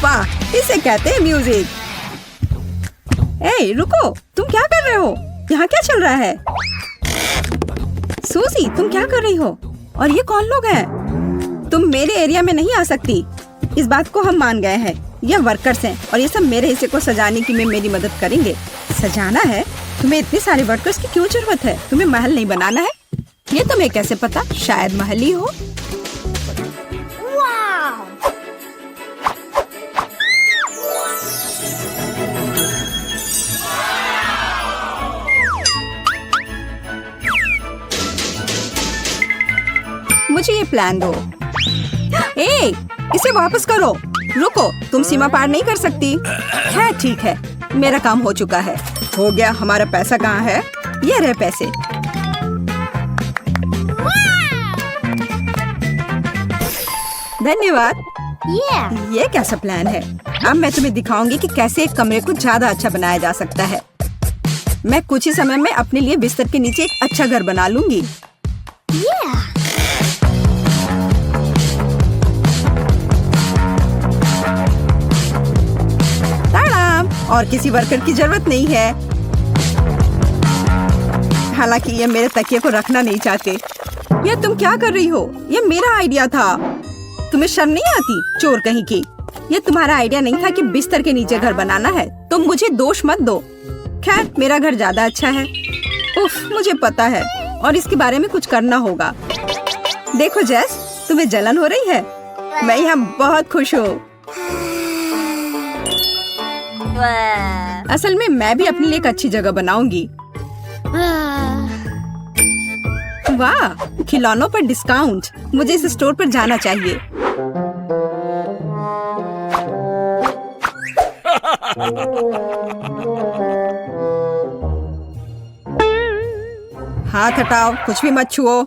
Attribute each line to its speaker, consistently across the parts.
Speaker 1: वाह, इसे कहते हैं म्यूजिक। ए, रुको, तुम क्या कर रहे हो? यहाँ क्या चल रहा है? सूजी, तुम क्या कर रही हो? और ये कौन लोग हैं? तुम मेरे एरिया में नहीं आ सकती। इस बात को हम मान गए हैं। ये वर्कर्स हैं और ये सब मेरे हिस्से को सजाने की में मेरी मदद करेंगे। सजाना है? तुम्हें इतने सारे वर्कर्स की क्यों जरूरत है? तुम्हें महल नहीं बनाना है? ये तुम्हें कैसे पता? शायद महल ही हो। मुझे ये प्लान दो। ए, इसे वापस करो। रुको, तुम सीमा पार नहीं कर सकती। है, ठीक है, मेरा काम हो चुका है। हो गया। हमारा पैसा कहाँ है? ये रहे पैसे। धन्यवाद। ये कैसा प्लान है? अब मैं तुम्हें दिखाऊंगी कि कैसे एक कमरे को ज्यादा अच्छा बनाया जा सकता है। मैं कुछ ही समय में अपने लिए बिस्तर के नीचे एक अच्छा घर बना लूंगी। और किसी वर्कर की जरूरत नहीं है। हालांकि ये मेरे तकिए को रखना नहीं चाहते। ये तुम क्या कर रही हो? ये मेरा आइडिया था। तुम्हें शर्म नहीं आती? चोर कहीं की। ये तुम्हारा आइडिया नहीं था कि बिस्तर के नीचे घर बनाना है। तुम मुझे दोष मत दो। खैर, मेरा घर ज्यादा अच्छा है। उफ, मुझे पता है और इसके बारे में कुछ करना होगा। देखो जेस, तुम्हें जलन हो रही है? मैं यहाँ बहुत खुश हूँ। असल में मैं भी अपने लिए एक अच्छी जगह बनाऊंगी। वाह, खिलौनों पर डिस्काउंट। मुझे इस स्टोर पर जाना चाहिए। हाथ हटाओ, कुछ भी मत छुओ।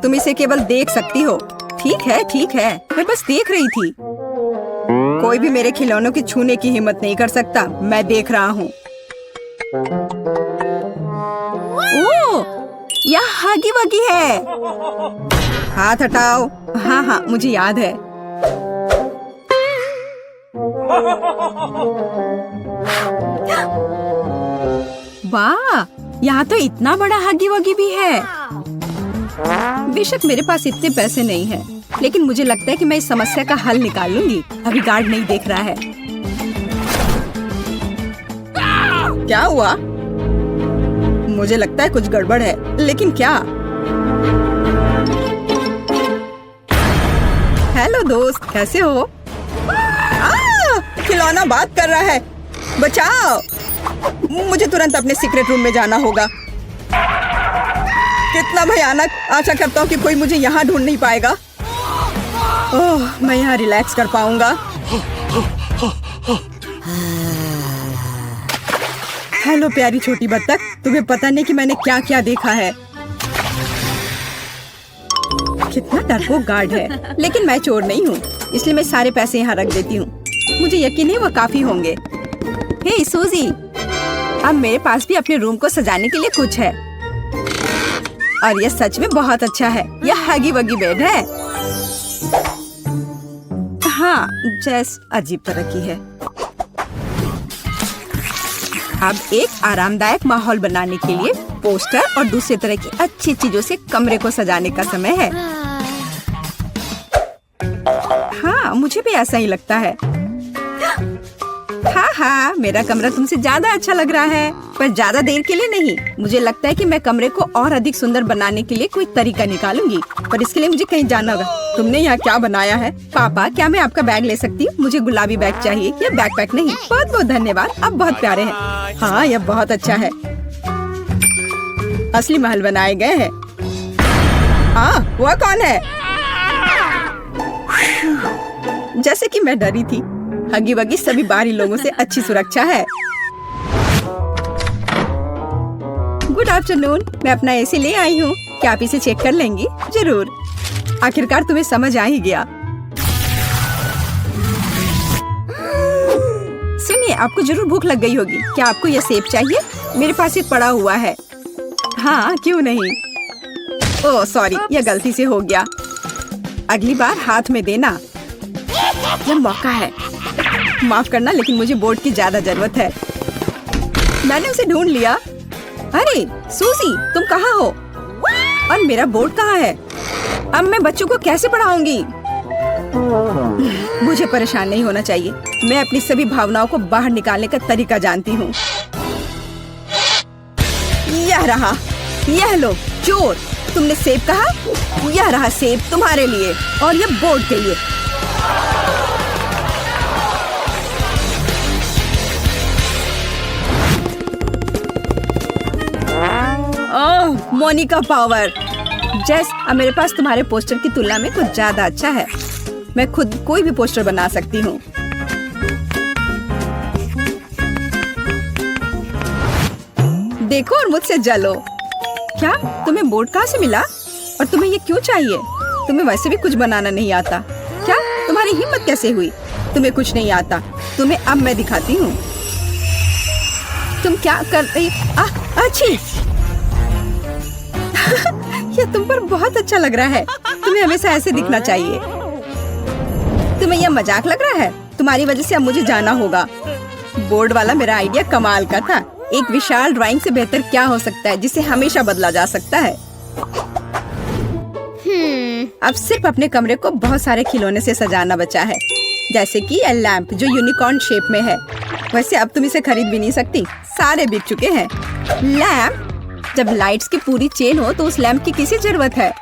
Speaker 1: तुम इसे केवल देख सकती हो। ठीक है, ठीक है, मैं बस देख रही थी। कोई भी मेरे खिलौनों की छूने की हिम्मत नहीं कर सकता। मैं देख रहा हूँ। ओह, यह हगी वगी है। हाथ हटाओ। हाँ हाँ, मुझे याद है। वाह, यहाँ तो इतना बड़ा हगी वगी भी है। बेशक मेरे पास इतने पैसे नहीं हैं, लेकिन मुझे लगता है कि मैं इस समस्या का हल निकाल लूंगी। अभी गार्ड नहीं देख रहा है। क्या हुआ? मुझे लगता है कुछ गड़बड़ है, लेकिन क्या? हेलो दोस्त, कैसे हो? खिलौना बात कर रहा है। बचाओ! मुझे तुरंत अपने सीक्रेट रूम में जाना होगा। कितना भयानक! आशा करता हूँ कि कोई मुझे यहाँ ढूंढ नहीं पाएगा। ओह, मैं यहाँ रिलैक्स कर पाऊंगा। हेलो प्यारी छोटी बत्तख, तुम्हें पता नहीं कि मैंने क्या क्या देखा है। कितना डरपोक गार्ड है, लेकिन मैं चोर नहीं हूँ, इसलिए मैं सारे पैसे यहाँ रख देती हूँ। मुझे यकीन है वो काफी होंगे। हे सूजी, अब मेरे पास भी अपने रूम को सजाने के लिए कुछ है। और ये सच में बहुत अच्छा है। यह हगी वगी बेड है। हाँ, जैस अजीब तरह की है। अब एक आरामदायक माहौल बनाने के लिए पोस्टर और दूसरे तरह की अच्छी चीजों से कमरे को सजाने का समय है। हाँ, मुझे भी ऐसा ही लगता है। हाँ हाँ, मेरा कमरा तुमसे ज्यादा अच्छा लग रहा है, पर ज्यादा देर के लिए नहीं। मुझे लगता है कि मैं कमरे को और अधिक सुंदर बनाने के लिए कोई तरीका निकालूंगी, पर इसके लिए मुझे कहीं जाना होगा। तुमने यहाँ क्या बनाया है? पापा, क्या मैं आपका बैग ले सकती हूँ? मुझे गुलाबी बैग चाहिए, ये बैकपैक नहीं। बहुत बहुत धन्यवाद, आप बहुत प्यारे हैं। हाँ, यह बहुत अच्छा है। असली महल बनाए गए हैं। हाँ, वह कौन है? जैसे कि मैं डरी थी, हगी वगी सभी बाहरी लोगों से अच्छी सुरक्षा है। गुड आफ्टरनून, मैं अपना एसी ले आई हूँ। क्या आप इसे चेक कर लेंगी? जरूर। आखिरकार तुम्हें समझ आ ही गया। सुनिए, आपको जरूर भूख लग गई होगी। क्या आपको यह सेब चाहिए? मेरे पास एक पड़ा हुआ है। हाँ, क्यों नहीं। ओह सॉरी, यह गलती से हो गया। अगली बार हाथ में देना। यह मौका है। माफ करना, लेकिन मुझे बोर्ड की ज्यादा जरूरत है। मैंने उसे ढूंढ लिया। अरे सूजी, तुम कहाँ हो? और मेरा बोर्ड कहाँ है? अब मैं बच्चों को कैसे पढ़ाऊंगी? मुझे परेशान नहीं होना चाहिए। मैं अपनी सभी भावनाओं को बाहर निकालने का तरीका जानती हूँ। यह रहा, यह लो चोर। तुमने सेब कहा? यह रहा सेब तुम्हारे लिए और यह बोर्ड के लिए। ओह, मोनिका पावर। जेस, अब मेरे पास तुम्हारे पोस्टर की तुलना में कुछ ज्यादा अच्छा है। मैं खुद कोई भी पोस्टर बना सकती हूँ। देखो और मुझसे जलो। क्या तुम्हें बोर्ड कहाँ से मिला? और तुम्हें ये क्यों चाहिए? तुम्हें वैसे भी कुछ बनाना नहीं आता। क्या तुम्हारी हिम्मत कैसे हुई? तुम्हें कुछ नहीं आता। तुम्हें अब मैं दिखाती हूँ। तुम क्या कर रही? अच्छी। यह तुम पर बहुत अच्छा लग रहा है। तुम्हें हमेशा ऐसे दिखना चाहिए। तुम्हें यह मजाक लग रहा है? तुम्हारी वजह से अब मुझे जाना होगा। बोर्ड वाला मेरा आइडिया कमाल का था। एक विशाल ड्राइंग से बेहतर क्या हो सकता है जिसे हमेशा बदला जा सकता है। अब सिर्फ अपने कमरे को बहुत सारे खिलौने से सजाना बचा है, जैसे कि यह लैंप जो यूनिकॉर्न शेप में है। वैसे अब तुम इसे खरीद भी नहीं सकती, सारे बिक चुके हैं। लैंप? जब लाइट्स की पूरी चेन हो तो उस लैंप की किसी जरूरत है?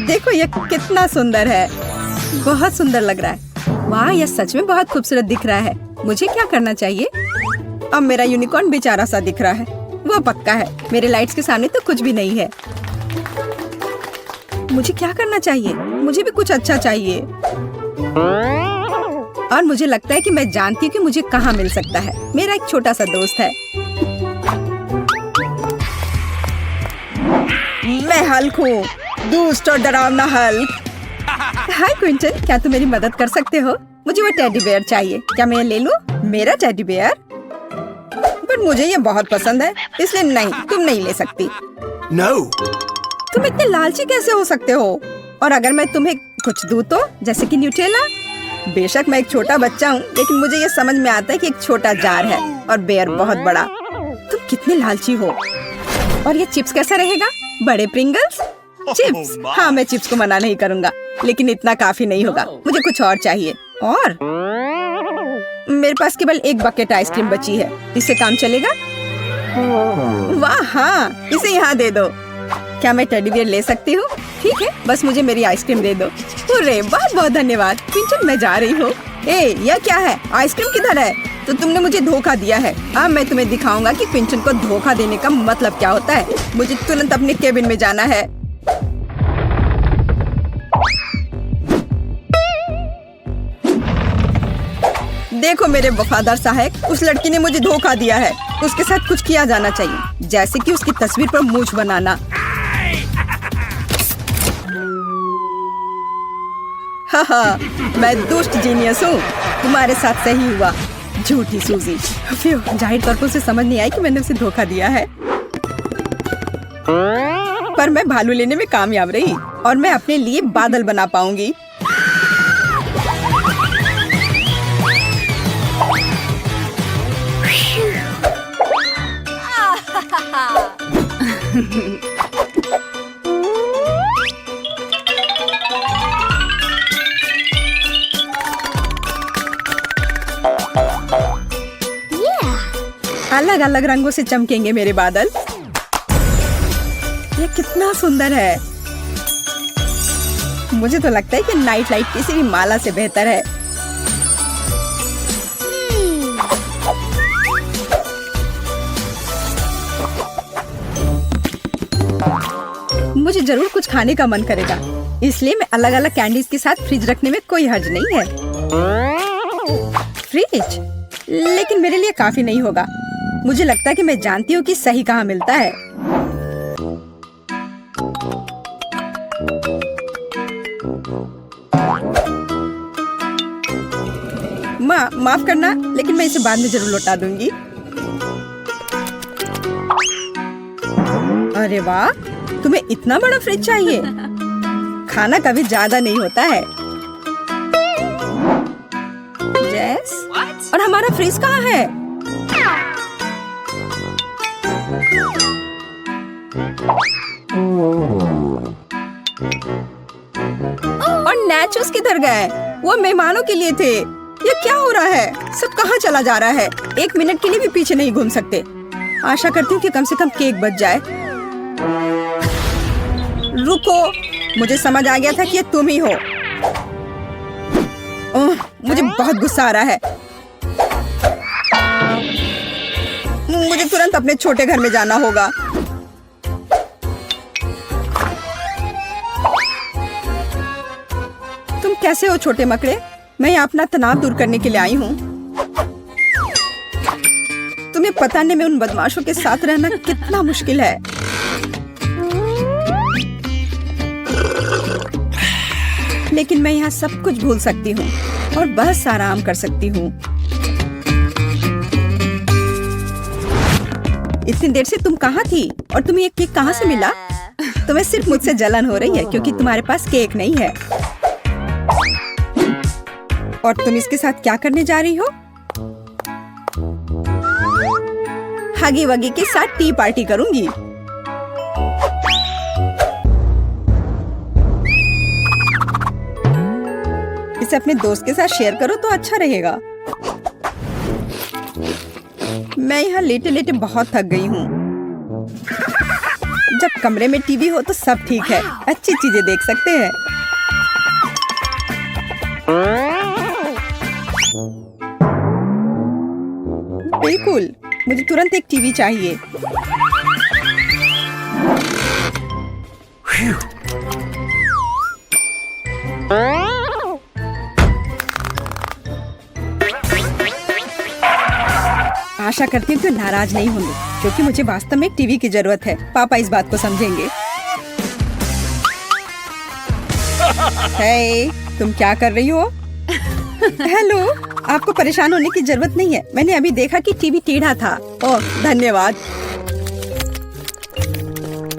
Speaker 1: देखो यह कितना सुंदर है। बहुत सुंदर लग रहा है। वाह, यह सच में बहुत खूबसूरत दिख रहा है। मुझे क्या करना चाहिए? अब मेरा यूनिकॉर्न बेचारा सा दिख रहा है। वो पक्का है। मेरे लाइट्स के सामने तो कुछ भी नहीं है। मुझे क्या करना चाहिए? मुझे भी कुछ अच्छा चाहिए। और मुझे लगता है कि मैं जानती हूँ कि मुझे कहाँ मिल सकता है। मेरा एक छोटा सा दोस्त है। मैं हल्क हूँ, दुष्ट और डरावना हल्क। हाय क्विंटन, क्या तुम मेरी मदद कर सकते हो? मुझे वो टेडी बेयर चाहिए। क्या मैं ये ले लूं? मेरा टेडी बेयर? पर मुझे ये बहुत पसंद है, इसलिए नहीं, तुम नहीं ले सकती।
Speaker 2: No.
Speaker 1: तुम इतने लालची कैसे हो सकते हो? और अगर मैं तुम्हें कुछ दूं तो, जैसे कि न्यूटेला? बेशक मैं एक छोटा बच्चा हूँ, लेकिन मुझे ये समझ में आता है कि एक छोटा जार है और बेयर बहुत बड़ा। तुम कितने लालची हो। और ये चिप्स कैसा रहेगा? बड़े प्रिंगल्स? चिप्स? हाँ, मैं चिप्स को मना नहीं करूँगा, लेकिन इतना काफी नहीं होगा। मुझे कुछ और चाहिए। और मेरे पास केवल एक बकेट आइसक्रीम बची है। इससे काम चलेगा? वाह हाँ, इसे यहाँ दे दो। क्या मैं टेडी बियर ले सकती हूँ? ठीक है, बस मुझे मेरी आइसक्रीम दे दो। अरे बहुत बहुत धन्यवाद। क्विंटन, मैं जा रही हूँ। यह क्या है? आइसक्रीम किधर है? तो तुमने मुझे धोखा दिया है। अब मैं तुम्हें दिखाऊंगा कि क्विंटन को धोखा देने का मतलब क्या होता है। मुझे तुरंत अपने केबिन में जाना है। देखो मेरे वफादार सहायक, उस लड़की ने मुझे धोखा दिया है। उसके साथ कुछ किया जाना चाहिए, जैसे कि उसकी तस्वीर पर मूंछ बनाना। हाँ, मैं दुष्ट जीनियस हूँ। तुम्हारे साथ सही हुआ, झूठी सूजी। जाहिर तौर पर उसे समझ नहीं आई कि मैंने उसे धोखा दिया है। पर मैं भालू लेने में कामयाब रही और मैं अपने लिए बादल बना पाऊंगी। अलग अलग रंगों से चमकेंगे मेरे बादल। ये कितना सुंदर है। मुझे तो लगता है कि नाइट लाइट किसी भी माला से बेहतर है। मुझे जरूर कुछ खाने का मन करेगा, इसलिए मैं अलग अलग कैंडीज के साथ फ्रिज रखने में कोई हर्ज नहीं है। फ्रिज? लेकिन मेरे लिए काफी नहीं होगा। मुझे लगता है कि मैं जानती हूँ कि सही कहाँ मिलता है। माफ करना, लेकिन मैं इसे बाद में जरूर लौटा दूंगी। अरे वाह, तुम्हें इतना बड़ा फ्रिज चाहिए? खाना कभी ज्यादा नहीं होता है। जैस, और हमारा फ्रिज कहाँ है? और नैचोस किधर गए? वो मेहमानों के लिए थे। ये क्या हो रहा है? सब कहाँ चला जा रहा है? 1 मिनट के लिए भी पीछे नहीं घूम सकते। आशा करती हूँ कि कम से कम केक बच जाए। रुको, मुझे समझ आ गया था कि ये तुम ही हो। मुझे बहुत गुस्सा आ रहा है। मुझे तुरंत अपने छोटे घर में जाना होगा। तुम कैसे हो छोटे मकड़े? मैं यहाँ अपना तनाव दूर करने के लिए आई हूँ। तुम्हें पता नहीं मैं उन बदमाशों के साथ रहना कितना मुश्किल है। लेकिन मैं यहाँ सब कुछ भूल सकती हूँ और बस आराम कर सकती हूँ। इतनी देर से तुम कहाँ थी और तुम्हें ये केक कहाँ से मिला? तुम्हें सिर्फ मुझसे जलन हो रही है क्योंकि तुम्हारे पास केक नहीं है। और तुम इसके साथ क्या करने जा रही हो? हगी वगी के साथ टी पार्टी करूंगी। इसे अपने दोस्त के साथ शेयर करो तो अच्छा रहेगा। मैं यहाँ लेटे लेटे बहुत थक गई हूँ। जब कमरे में टीवी हो तो सब ठीक है, अच्छी चीजें देख सकते हैं। बिल्कुल, मुझे तुरंत एक टीवी चाहिए। आशा करती हूँ कि नाराज नहीं होंगे क्योंकि मुझे वास्तव में एक टीवी की जरूरत है। पापा इस बात को समझेंगे। हे, तुम क्या कर रही हो? हेलो, आपको परेशान होने की जरूरत नहीं है। मैंने अभी देखा कि टीवी टेढ़ा था। ओह, धन्यवाद।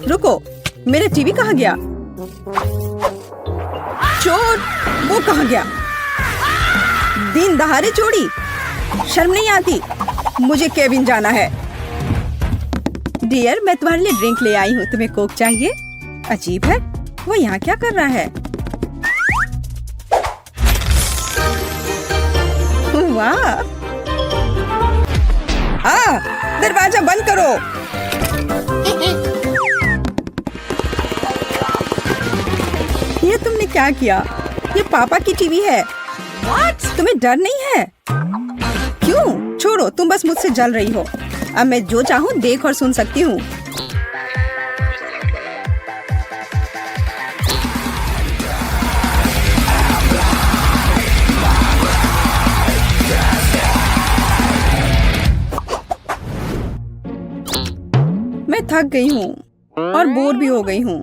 Speaker 1: रुको, मेरा टीवी कहाँ गया? चोर, वो कहाँ गया? दिन दहाड़े चोरी, शर्म नहीं आती? मुझे केबिन जाना है। डियर, मैं तुम्हारे लिए ड्रिंक ले आई हूँ। तुम्हें कोक चाहिए? अजीब है, वो यहाँ क्या कर रहा है? वाह! दरवाजा बंद करो। ये तुमने क्या किया? ये पापा की टीवी है। तुम्हें डर नहीं है? क्यों? छोड़ो, तुम बस मुझसे जल रही हो। अब मैं जो चाहूँ देख और सुन सकती हूँ। मैं थक गई हूँ और बोर भी हो गई हूँ।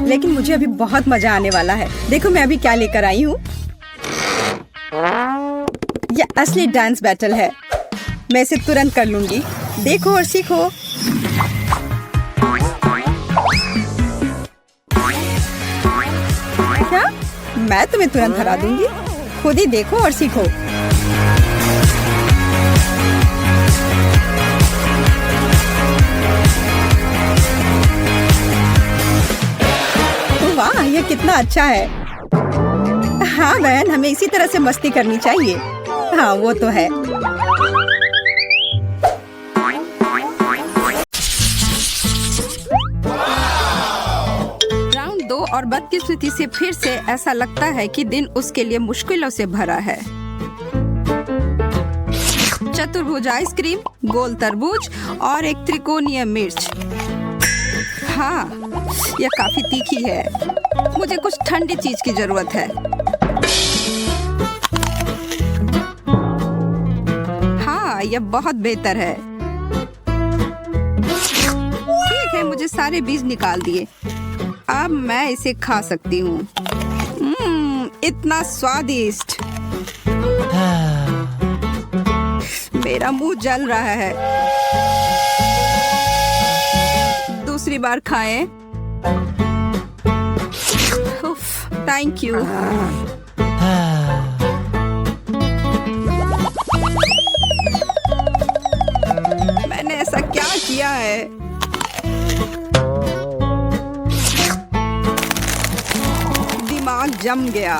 Speaker 1: लेकिन मुझे अभी बहुत मजा आने वाला है। देखो मैं अभी क्या लेकर आई हूँ। यह असली डांस बैटल है। मैं इसे तुरंत कर लूंगी। देखो और सीखो। क्या? मैं तुम्हें तुरंत हरा दूंगी। खुद ही देखो और सीखो। वाह, ये कितना अच्छा है। हाँ बहन, हमें इसी तरह से मस्ती करनी चाहिए। हाँ, वो तो है। राउंड 2 और बदकिस्मती से फिर से ऐसा लगता है कि दिन उसके लिए मुश्किलों से भरा है। चतुर्भुज आइसक्रीम, गोल तरबूज और एक त्रिकोणीय मिर्च। हाँ, यह काफी तीखी है। मुझे कुछ ठंडी चीज की जरूरत है। हाँ, यह बहुत बेहतर है। ठीक है, मुझे सारे बीज निकाल दिए। अब मैं इसे खा सकती हूँ। इतना स्वादिष्ट। मेरा मुंह जल रहा है। दूसरी बार खाएं। Thank you. मैंने ऐसा क्या किया है? दिमाग जम गया।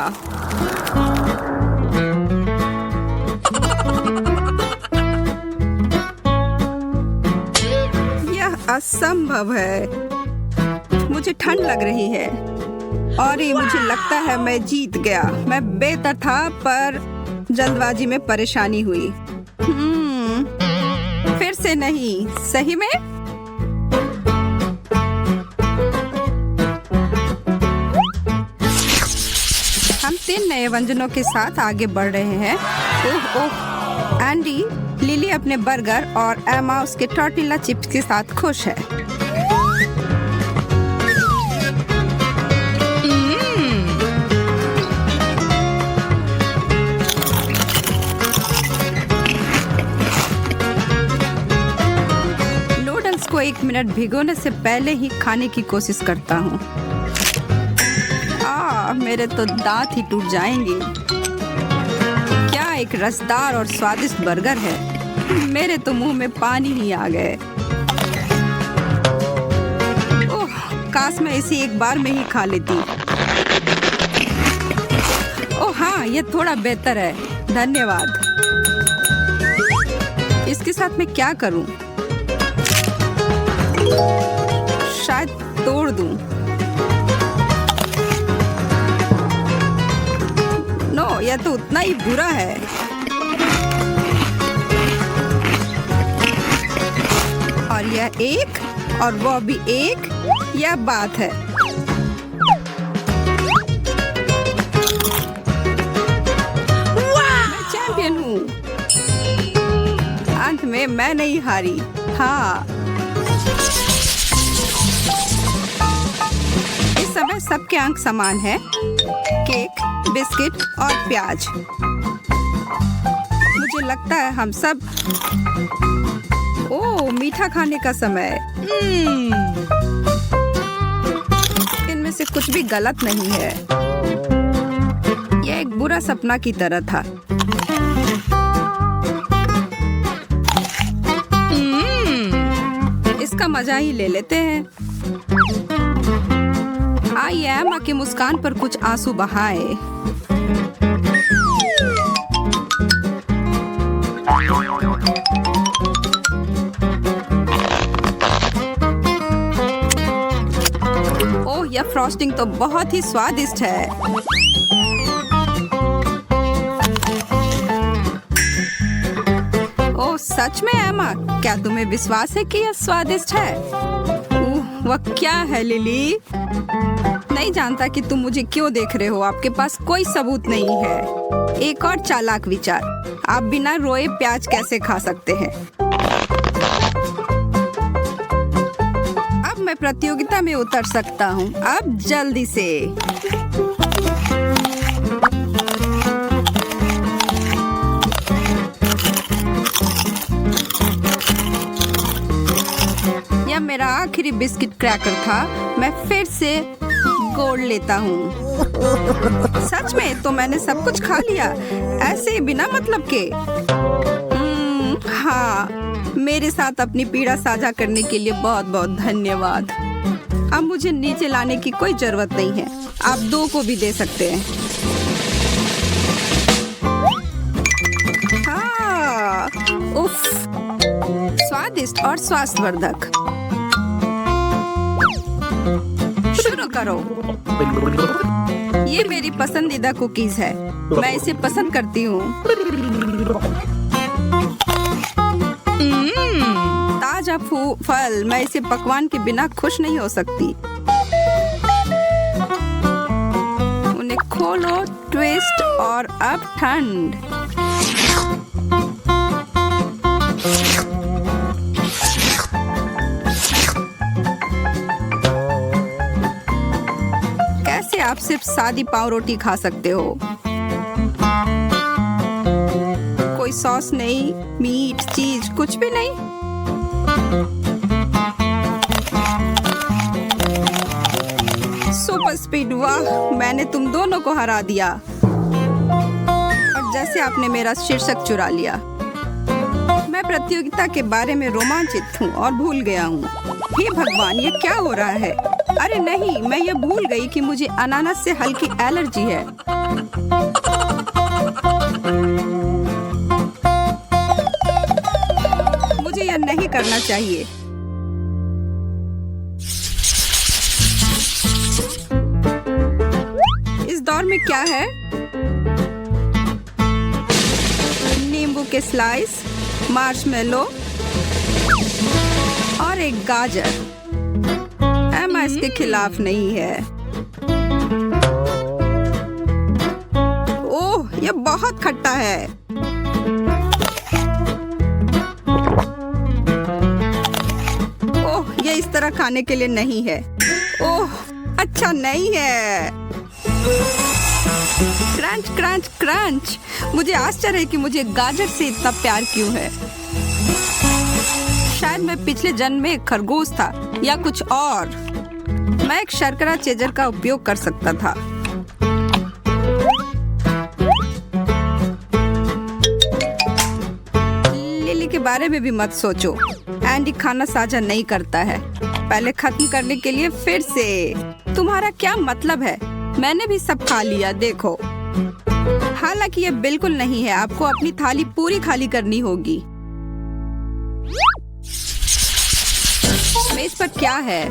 Speaker 1: यह असंभव है। मुझे ठंड लग रही है और ये मुझे लगता है मैं जीत गया। मैं बेहतर था पर जल्दबाजी में परेशानी हुई। फिर से नहीं। सही में? हम 3 नए व्यंजनों के साथ आगे बढ़ रहे हैं। ओह ओह, एंडी, लिली अपने बर्गर और एमा उसके टॉर्टिला चिप्स के साथ खुश है। नूडल्स को 1 मिनट भिगोने से पहले ही खाने की कोशिश करता हूँ। मेरे तो दांत ही टूट जाएंगे। क्या एक रसदार और स्वादिष्ट बर्गर है। मेरे तो मुंह में पानी ही आ गए। ओह, काश मैं इसे एक बार में ही खा लेती। ओह हाँ, ये थोड़ा बेहतर है, धन्यवाद। इसके साथ मैं क्या करूं? शायद तोड़ दूं। यह तो उतना ही बुरा है। और यह एक और वो भी एक, यह बात है। मैं चैंपियन हूँ। अंत में मैं नहीं हारी। हाँ, इस समय सबके अंक समान है। केक, बिस्किट और प्याज। मुझे लगता है हम सब। ओह, मीठा खाने का समय। इनमें से कुछ भी गलत नहीं है। यह एक बुरा सपना की तरह था। इसका मजा ही ले लेते हैं। आई एमा की मुस्कान पर कुछ आंसू बहाए। ओह, यह फ्रॉस्टिंग तो बहुत ही स्वादिष्ट है। ओह सच में एमा, क्या तुम्हें विश्वास है कि यह स्वादिष्ट है? वह क्या है लिली? नहीं जानता कि तुम मुझे क्यों देख रहे हो। आपके पास कोई सबूत नहीं है। एक और चालाक विचार, आप बिना रोए प्याज कैसे खा सकते हैं? अब मैं प्रतियोगिता में उतर सकता हूँ। अब जल्दी से। यह मेरा आखिरी बिस्किट क्रैकर था। मैं फिर से गोल्ड लेता हूँ। सच में? तो मैंने सब कुछ खा लिया ऐसे बिना मतलब के। हाँ, मेरे साथ अपनी पीड़ा साझा करने के लिए बहुत बहुत धन्यवाद। अब मुझे नीचे लाने की कोई जरूरत नहीं है। आप 2 को भी दे सकते हैं। हाँ, उफ, स्वादिष्ट और स्वास्थ्यवर्धक। शुरू करो। ये मेरी पसंदीदा कुकीज है। मैं इसे पसंद करती हूँ। ताजा फल। मैं इसे पकवान के बिना खुश नहीं हो सकती। उन्हें खोलो, ट्विस्ट और अब ठंड। आप सिर्फ सादी पाव रोटी खा सकते हो। कोई सॉस नहीं, मीट, चीज कुछ भी नहीं। सुपर स्पीड, वाह, मैंने तुम दोनों को हरा दिया। और जैसे आपने मेरा शीर्षक चुरा लिया। मैं प्रतियोगिता के बारे में रोमांचित हूँ और भूल गया हूँ। हे भगवान, ये क्या हो रहा है? अरे नहीं, मैं ये भूल गई कि मुझे अनानास से हल्की एलर्जी है। मुझे यह नहीं करना चाहिए। इस दौर में क्या है? नींबू के स्लाइस, मार्शमेलो और एक गाजर। एमा इसके खिलाफ नहीं है। ओह, यह बहुत खट्टा है। ओह, यह इस तरह खाने के लिए नहीं है। ओह, अच्छा नहीं है। Crunch crunch crunch. मुझे आश्चर्य है कि मुझे गाजर से इतना प्यार क्यों है। शायद मैं पिछले जन्म में एक खरगोश था या कुछ और। मैं एक शर्करा चेजर का उपयोग कर सकता था। लिली के बारे में भी मत सोचो। एंडी खाना साझा नहीं करता है। पहले खत्म करने के लिए फिर से। तुम्हारा क्या मतलब है? मैंने भी सब खा लिया, देखो। हालांकि ये बिल्कुल नहीं है। आपको अपनी थाली पूरी खाली करनी होगी। मेज पर क्या है?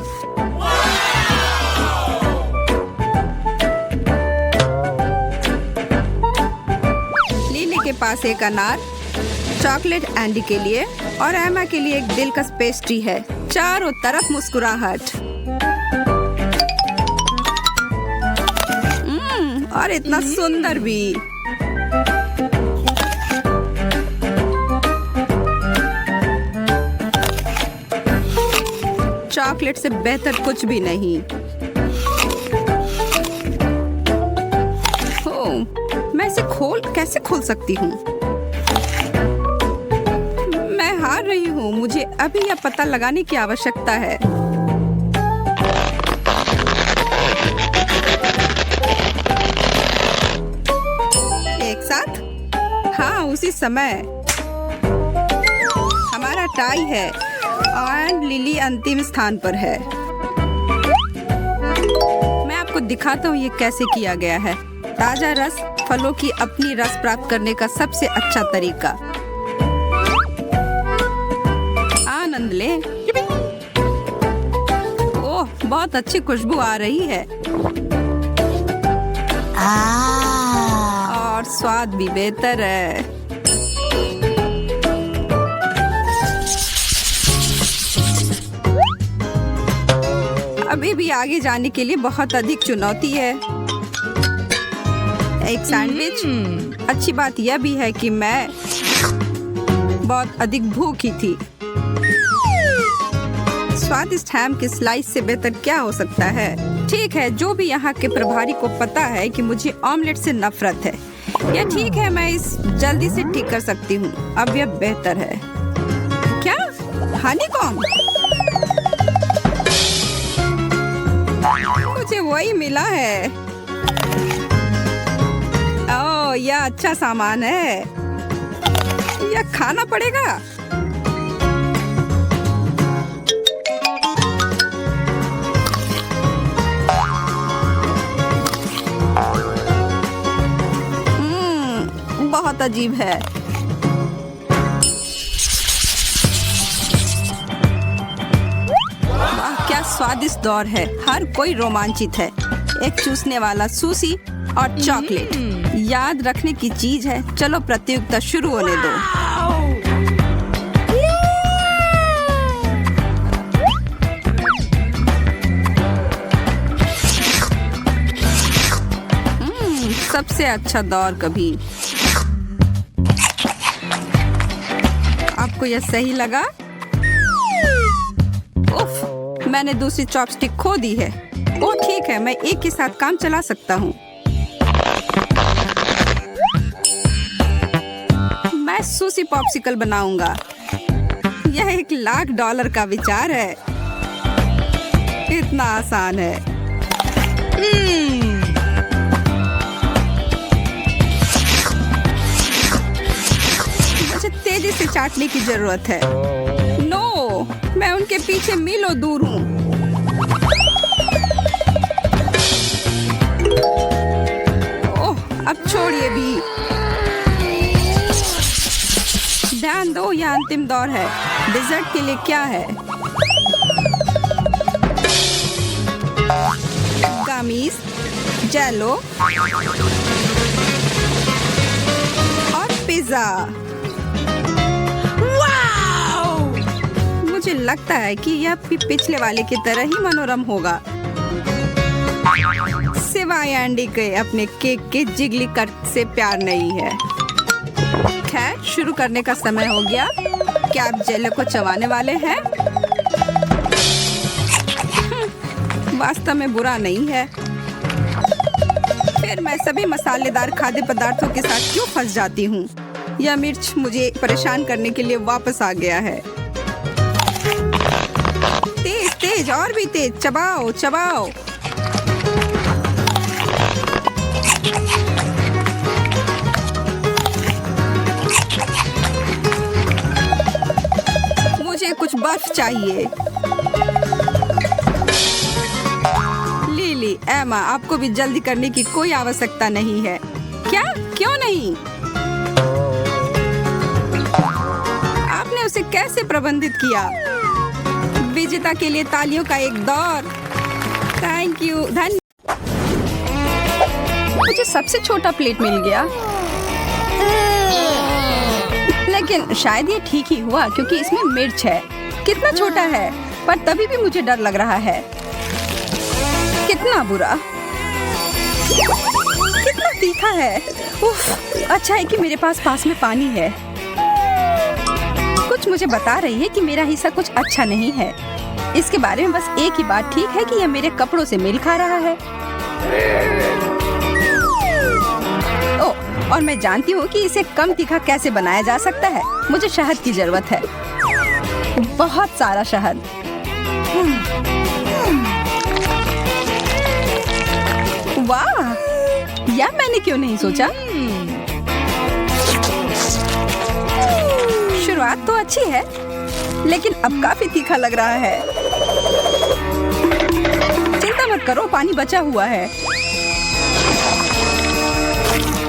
Speaker 1: लिली के पास एक अनार, चॉकलेट एंडी के लिए और एमा के लिए एक दिलकश पेस्ट्री है। चारों तरफ मुस्कुराहट। और इतना सुंदर भी। चॉकलेट से बेहतर कुछ भी नहीं। ओह, मैं इसे कैसे खोल सकती हूँ? मैं हार रही हूँ। मुझे अभी यह पता लगाने की आवश्यकता है। एक साथ? हाँ, उसी समय। हमारा टाई है और लिली अंतिम स्थान पर है। मैं आपको दिखाता हूँ ये कैसे किया गया है। ताजा रस फलों की अपनी रस प्राप्त करने का सबसे अच्छा तरीका। आनंद ले। ओह, बहुत अच्छी खुशबू आ रही है। और स्वाद भी बेहतर है। अभी भी आगे जाने के लिए बहुत अधिक चुनौती है। एक सैंडविच। अच्छी बात यह भी है कि मैं बहुत अधिक भूखी थी। स्वादिष्ट हैम के स्लाइस से बेहतर क्या हो सकता है? ठीक है, जो भी यहाँ के प्रभारी को पता है कि मुझे ऑमलेट से नफरत है। यह ठीक है, मैं इस जल्दी से ठीक कर सकती हूँ। अब यह बेहतर है। क्या? हनीकॉम्ब? मुझे वही मिला है। ओह, यह अच्छा सामान है। यह खाना पड़ेगा। बहुत अजीब है। वाह, क्या स्वादिष्ट दौर है। हर कोई रोमांचित है। एक चूसने वाला सूसी और चॉकलेट याद रखने की चीज है। चलो प्रतियोगिता शुरू होने दो। सबसे अच्छा दौर कभी। आपको यह सही लगा? उफ, मैंने दूसरी चॉपस्टिक खो दी है। ओह ठीक है, मैं एक के साथ काम चला सकता हूँ। मैं सूसी पॉप्सिकल बनाऊंगा। यह $1,00,000 का विचार है। इतना आसान है। मुझे तेजी से चाटने की जरूरत है। नो, मैं उनके पीछे मीलों दूर हूँ। ओह, अब छोड़िए भी। ध्यान दो, यह अंतिम दौर है। डिजर्ट के लिए क्या है? गामीज, जेलो और पिज्जा। वाओ! मुझे लगता है कि यह भी पिछले वाले की तरह ही मनोरम होगा, सिवाय एंडी के अपने केक के जिगली कट से प्यार नहीं है। खैर, शुरू करने का समय हो गया। क्या आप जेलो को चबाने वाले हैं? वास्तव में बुरा नहीं है। फिर मैं सभी मसालेदार खाद्य पदार्थों के साथ क्यों फंस जाती हूँ? यह मिर्च मुझे परेशान करने के लिए वापस आ गया है। तेज तेज, और भी तेज, चबाओ चबाओ। मुझे कुछ बर्फ चाहिए। लिली, एमा, आपको भी जल्दी करने की कोई आवश्यकता नहीं है। क्या? क्यों नहीं? आपने उसे कैसे प्रबंधित किया? विजेता के लिए तालियों का एक दौर। थैंक यू, धन्यवाद। मुझे सबसे छोटा प्लेट मिल गया, लेकिन शायद ये ठीक ही हुआ क्योंकि इसमें मिर्च है। कितना छोटा है, पर तभी भी मुझे डर लग रहा है। कितना बुरा, कितना तीखा है। उफ, अच्छा है कि मेरे पास में पानी है। कुछ मुझे बता रही है कि मेरा हिस्सा कुछ अच्छा नहीं है। इसके बारे में बस एक ही बात ठीक है कि यह मेरे कपड़ों से मेल खा रहा है। ओह, और मैं जानती हूँ कि इसे कम तीखा कैसे बनाया जा सकता है। मुझे शहद की जरूरत है, बहुत सारा शहद। वाह, यह मैंने क्यों नहीं सोचा। शुरुआत तो अच्छी है, लेकिन अब काफी तीखा लग रहा है। चिंता मत करो, पानी बचा हुआ है।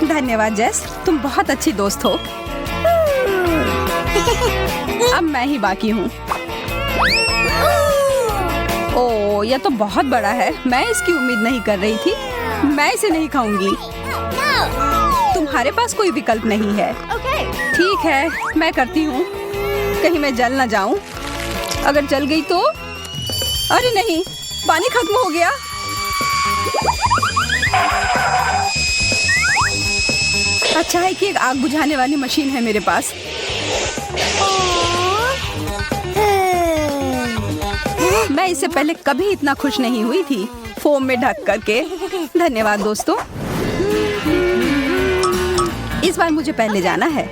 Speaker 1: धन्यवाद जेस, तुम बहुत अच्छी दोस्त हो। अब मैं ही बाकी हूँ। ओह, यह तो बहुत बड़ा है। मैं इसकी उम्मीद नहीं कर रही थी। मैं इसे नहीं खाऊंगी। तुम्हारे पास कोई विकल्प नहीं है। ठीक है, मैं करती हूँ। कहीं मैं जल ना जाऊं। अगर जल गई तो? अरे नहीं, पानी खत्म हो गया। अच्छा है कि एक आग बुझाने वाली मशीन है मेरे पास। मैं इससे पहले कभी इतना खुश नहीं हुई थी, फोम में ढक करके। धन्यवाद दोस्तों। इस बार मुझे पहले जाना है।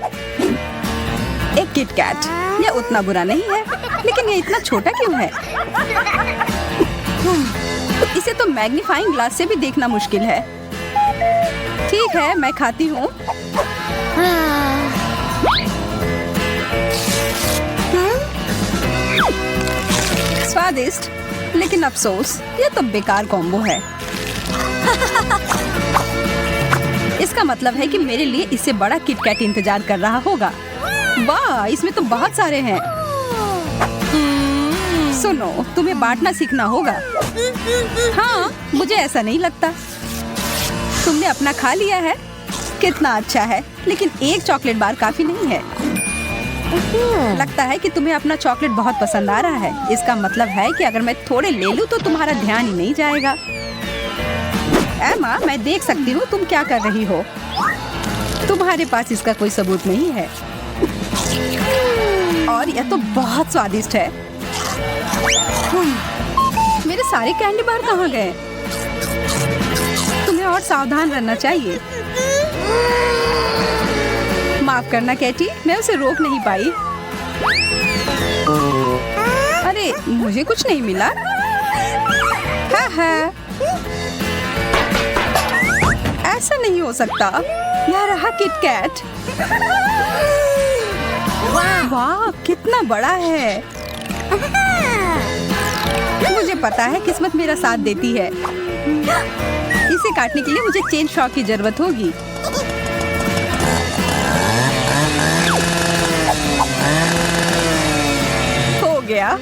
Speaker 1: एक किट कैट, यह उतना बुरा नहीं है, लेकिन यह इतना छोटा क्यों है? इसे तो मैग्नीफाइंग ग्लास से भी देखना मुश्किल है। ठीक है, मैं खाती हूँ। स्वादिष्ट, लेकिन अफसोस, यह तो बेकार कॉम्बो है। इसका मतलब है कि मेरे लिए इससे बड़ा किटकैट इंतजार कर रहा होगा। वाह, इसमें तो बहुत सारे हैं। सुनो, तुम्हें बांटना सीखना होगा। हाँ, मुझे ऐसा नहीं लगता। तुमने अपना खा लिया है। कितना अच्छा है, लेकिन एक चॉकलेट बार काफी नहीं है। लगता है कि तुम्हें अपना चॉकलेट बहुत पसंद आ रहा है। इसका मतलब है कि अगर मैं थोड़े ले लूं तो तुम्हारा ध्यान ही नहीं जाएगा। एमा, मैं देख सकती हूँ तुम क्या कर रही हो। तुम्हारे पास इसका कोई सबूत नहीं है। और यह तो बहुत स्वादिष्ट है। मेरे सारे कैंडी बार कहाँ गए? तुम्हें और सावधान रहना चाहिए। माफ करना कैटी, मैं उसे रोक नहीं पाई। अरे, मुझे कुछ नहीं मिला। हाँ हाँ। ऐसा नहीं हो सकता। यहाँ रहा किटकैट। वाह, कितना बड़ा है। मुझे पता है किस्मत मेरा साथ देती है। इसे काटने के लिए मुझे चेन शॉ की जरूरत होगी। हो गया।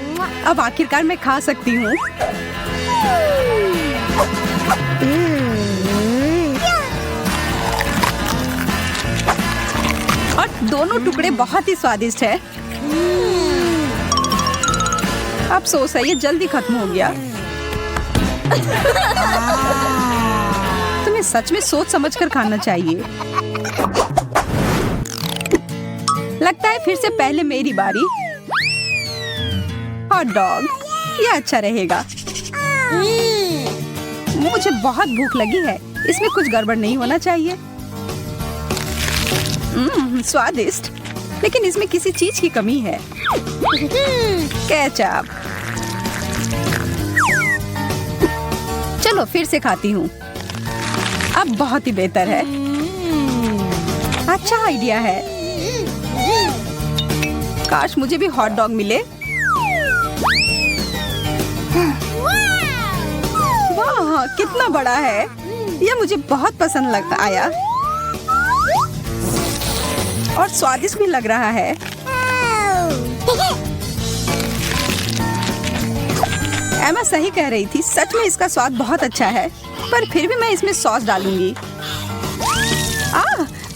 Speaker 1: अब आखिरकार मैं खा सकती हूँ। और दोनों टुकड़े बहुत ही स्वादिष्ट है। अफसोस है, ये जल्दी खत्म हो गया। तुम्हें सच में सोच समझकर खाना चाहिए। लगता है फिर से पहले मेरी बारी। हॉट डॉग, ये अच्छा रहेगा। मुझे बहुत भूख लगी है। इसमें कुछ गड़बड़ नहीं होना चाहिए। स्वादिष्ट, लेकिन इसमें किसी चीज की कमी है। केचप। चलो फिर से खाती हूँ। अब बहुत ही बेहतर है। अच्छा आइडिया है। काश मुझे भी हॉट डॉग मिले। वाह, कितना बड़ा है। यह मुझे बहुत पसंद आया और स्वादिष्ट भी लग रहा है। एमा सही कह रही थी, सच में इसका स्वाद बहुत अच्छा है। पर फिर भी मैं इसमें सॉस डालूंगी।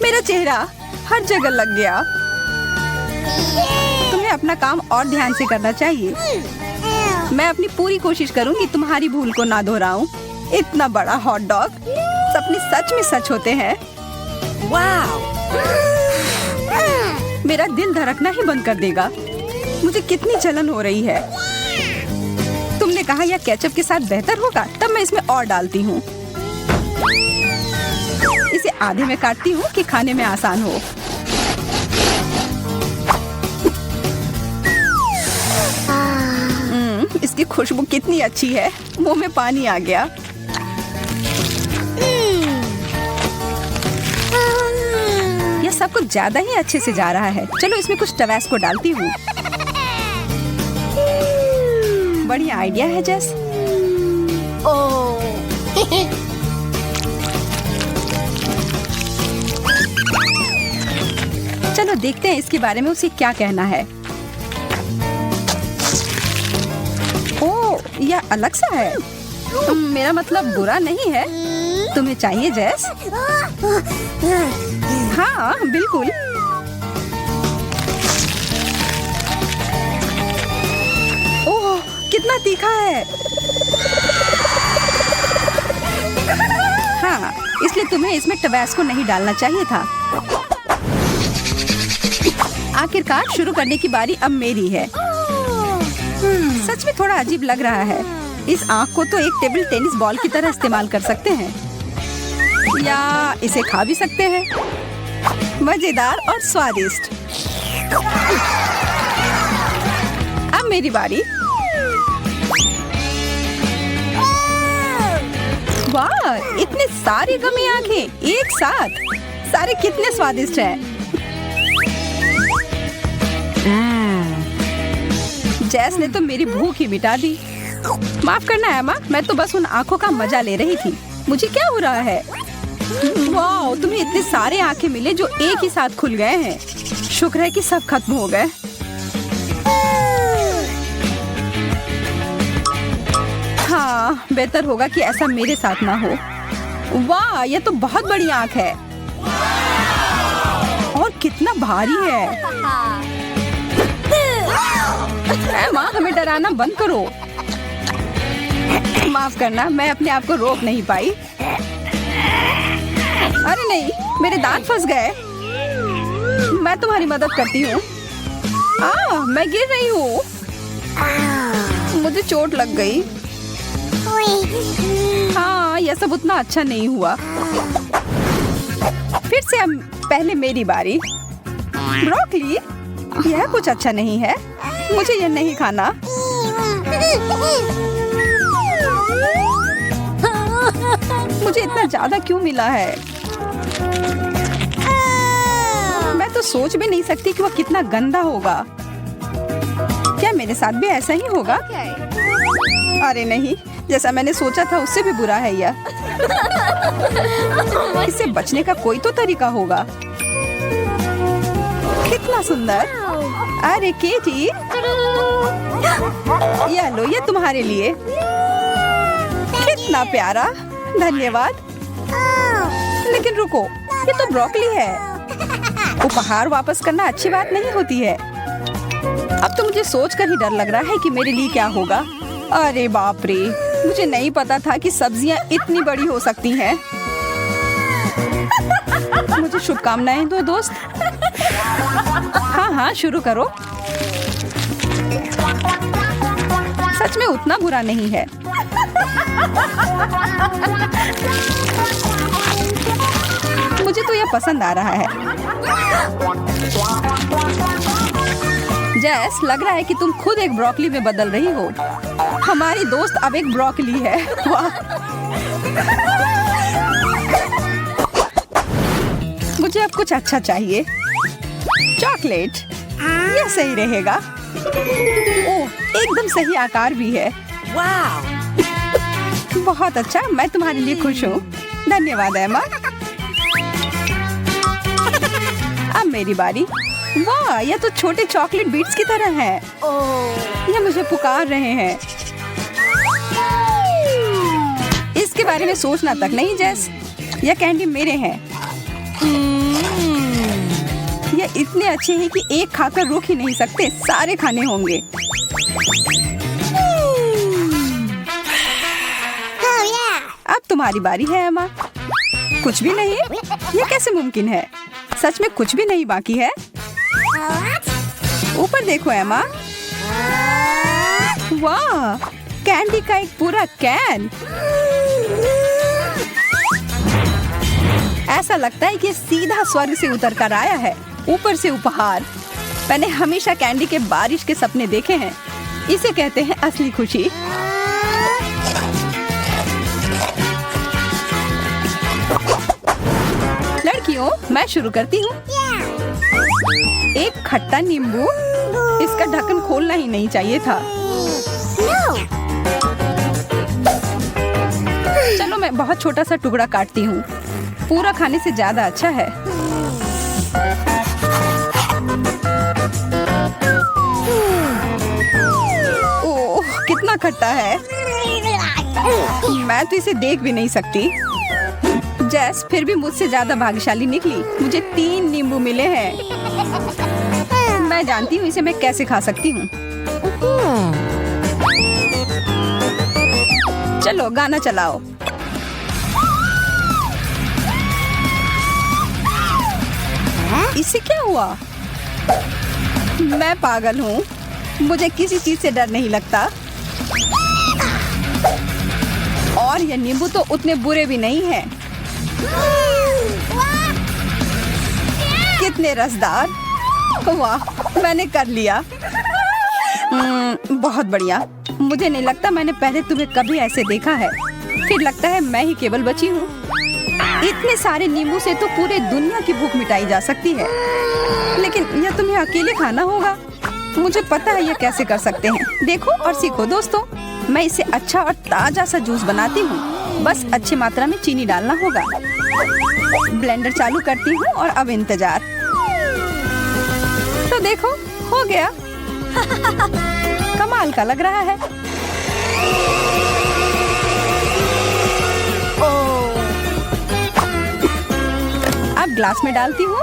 Speaker 1: मेरा चेहरा हर जगह लग गया। तुम्हें अपना काम और ध्यान से करना चाहिए। मैं अपनी पूरी कोशिश करूंगी तुम्हारी भूल को ना दोहराऊं। इतना बड़ा हॉट डॉग, सपने सच में सच होते हैं। वाह, मेरा दिल धड़कना ही बंद कर देगा। मुझे कितनी जलन हो रही है। तुमने कहा यह केचप के साथ बेहतर होगा, तब मैं इसमें और डालती हूँ। इसे आधे में काटती हूँ कि खाने में आसान हो। इसकी खुशबू कितनी अच्छी है। मुंह में पानी आ गया। यह सब कुछ ज्यादा ही अच्छे से जा रहा है। चलो इसमें कुछ टबैस्को डालती हूँ। बढ़िया आइडिया है जेस। चलो देखते हैं इसके बारे में उसे क्या कहना है। ओह, यह अलग सा है। मेरा मतलब बुरा नहीं है। तुम्हें चाहिए जेस? हाँ बिल्कुल। ओह, कितना तीखा है। हाँ, इसलिए तुम्हें इसमें टबैस्को नहीं डालना चाहिए था। आखिरकार शुरू करने की बारी अब मेरी है। सच में थोड़ा अजीब लग रहा है। इस आँख को तो एक टेबल टेनिस बॉल की तरह इस्तेमाल कर सकते हैं, या इसे खा भी सकते हैं। मजेदार और स्वादिष्ट। अब मेरी बारी। वाह, इतने सारे गमी आंखें एक साथ। सारे कितने स्वादिष्ट हैं। जैस ने तो मेरी भूख ही मिटा दी। माफ करना एमा, मैं तो बस उन आंखों का मजा ले रही थी। मुझे क्या हो रहा है? वाह, तुम्हें इतने सारे आंखें मिले जो एक ही साथ खुल गए हैं। शुक्र है कि सब खत्म हो गए। हाँ, बेहतर होगा कि ऐसा मेरे साथ ना हो। वाह, यह तो बहुत बड़ी आंख है और कितना भारी है। माँ, हमें डराना बंद करो। माफ करना, मैं अपने आप को रोक नहीं पाई। अरे नहीं, मेरे दांत फंस गए। मैं तुम्हारी मदद करती हूँ। मैं गिर रही हूँ। मुझे चोट लग गई। हाँ, यह सब उतना अच्छा नहीं हुआ। फिर से अब पहले मेरी बारी। ब्रोकली, यह कुछ अच्छा नहीं है। मुझे यह नहीं खाना। मुझे इतना ज्यादा क्यों मिला है? मैं तो सोच भी नहीं सकती कि वो कितना गंदा होगा। क्या मेरे साथ भी ऐसा ही होगा? अरे नहीं, जैसा मैंने सोचा था उससे भी बुरा है यह। इससे बचने का कोई तो तरीका होगा। कितना सुंदर! अरे केटी, ये लो, ये तुम्हारे लिए। कितना प्यारा, धन्यवाद। लेकिन रुको, ये तो ब्रोकली है। उपहार वापस करना अच्छी बात नहीं होती है। अब तो मुझे सोचकर ही डर लग रहा है कि मेरे लिए क्या होगा। अरे बाप रे, मुझे नहीं पता था कि सब्जियां इतनी बड़ी हो सकती हैं। मुझे शुभकामनाएं दो दोस्त। हाँ हाँ, शुरू करो। सच में उतना बुरा नहीं है। मुझे तो यह पसंद आ रहा है। जैस, लग रहा है कि तुम खुद एक ब्रोकली में बदल रही हो। हमारी दोस्त अब एक ब्रोकली है। वाह! मुझे अब कुछ अच्छा चाहिए। चॉकलेट, यह सही रहेगा। ओह, एकदम सही आकार भी है। वाह! बहुत अच्छा, मैं तुम्हारे लिए खुश हूँ। धन्यवाद एमा। अब मेरी बारी। वाह, यह तो छोटे चॉकलेट बीट्स की तरह है। यह मुझे पुकार रहे हैं। इसके बारे में सोचना तक नहीं जैस। यह कैंडी मेरे हैं। यह इतने अच्छे हैं कि एक खाकर रुक ही नहीं सकते। सारे खाने होंगे। अब तुम्हारी बारी है एमा। कुछ भी नहीं? यह कैसे मुमकिन है? सच में कुछ भी नहीं बाकी है? ऊपर देखो एमा। वाह, कैंडी का एक पूरा कैन। ऐसा लगता है कि सीधा स्वर्ग से उतर कर आया है। ऊपर से उपहार। मैंने हमेशा कैंडी के बारिश के सपने देखे हैं। इसे कहते हैं असली खुशी। लड़कियों, मैं शुरू करती हूँ। एक खट्टा नींबू। इसका ढक्कन खोलना ही नहीं चाहिए था। चलो, मैं बहुत छोटा सा टुकड़ा काटती हूँ। पूरा खाने से ज्यादा अच्छा है। ओह, कितना खट्टा है। मैं तो इसे देख भी नहीं सकती। जैस फिर भी मुझसे ज्यादा भाग्यशाली निकली। मुझे 3 नींबू मिले हैं। मैं जानती हूँ इसे मैं कैसे खा सकती हूँ। चलो, गाना चलाओ। इससे क्या हुआ? मैं पागल हूँ। मुझे किसी चीज से डर नहीं लगता। और ये नींबू तो उतने बुरे भी नहीं हैं। कितने रसदार। वाह, मैंने कर लिया। बहुत बढ़िया। मुझे नहीं लगता मैंने पहले तुम्हें कभी ऐसे देखा है। फिर लगता है मैं ही केवल बची हूँ। इतने सारे नींबू से तो पूरे दुनिया की भूख मिटाई जा सकती है। लेकिन यह तुम्हें अकेले खाना होगा। मुझे पता है यह कैसे कर सकते हैं। देखो और सीखो दोस्तों। मैं इसे अच्छा और ताजा सा जूस बनाती हूँ। बस अच्छी मात्रा में चीनी डालना होगा। ब्लेंडर चालू करती हूँ और अब इंतजार। तो देखो, हो गया। कमाल का लग रहा है। अब ग्लास में डालती हूँ।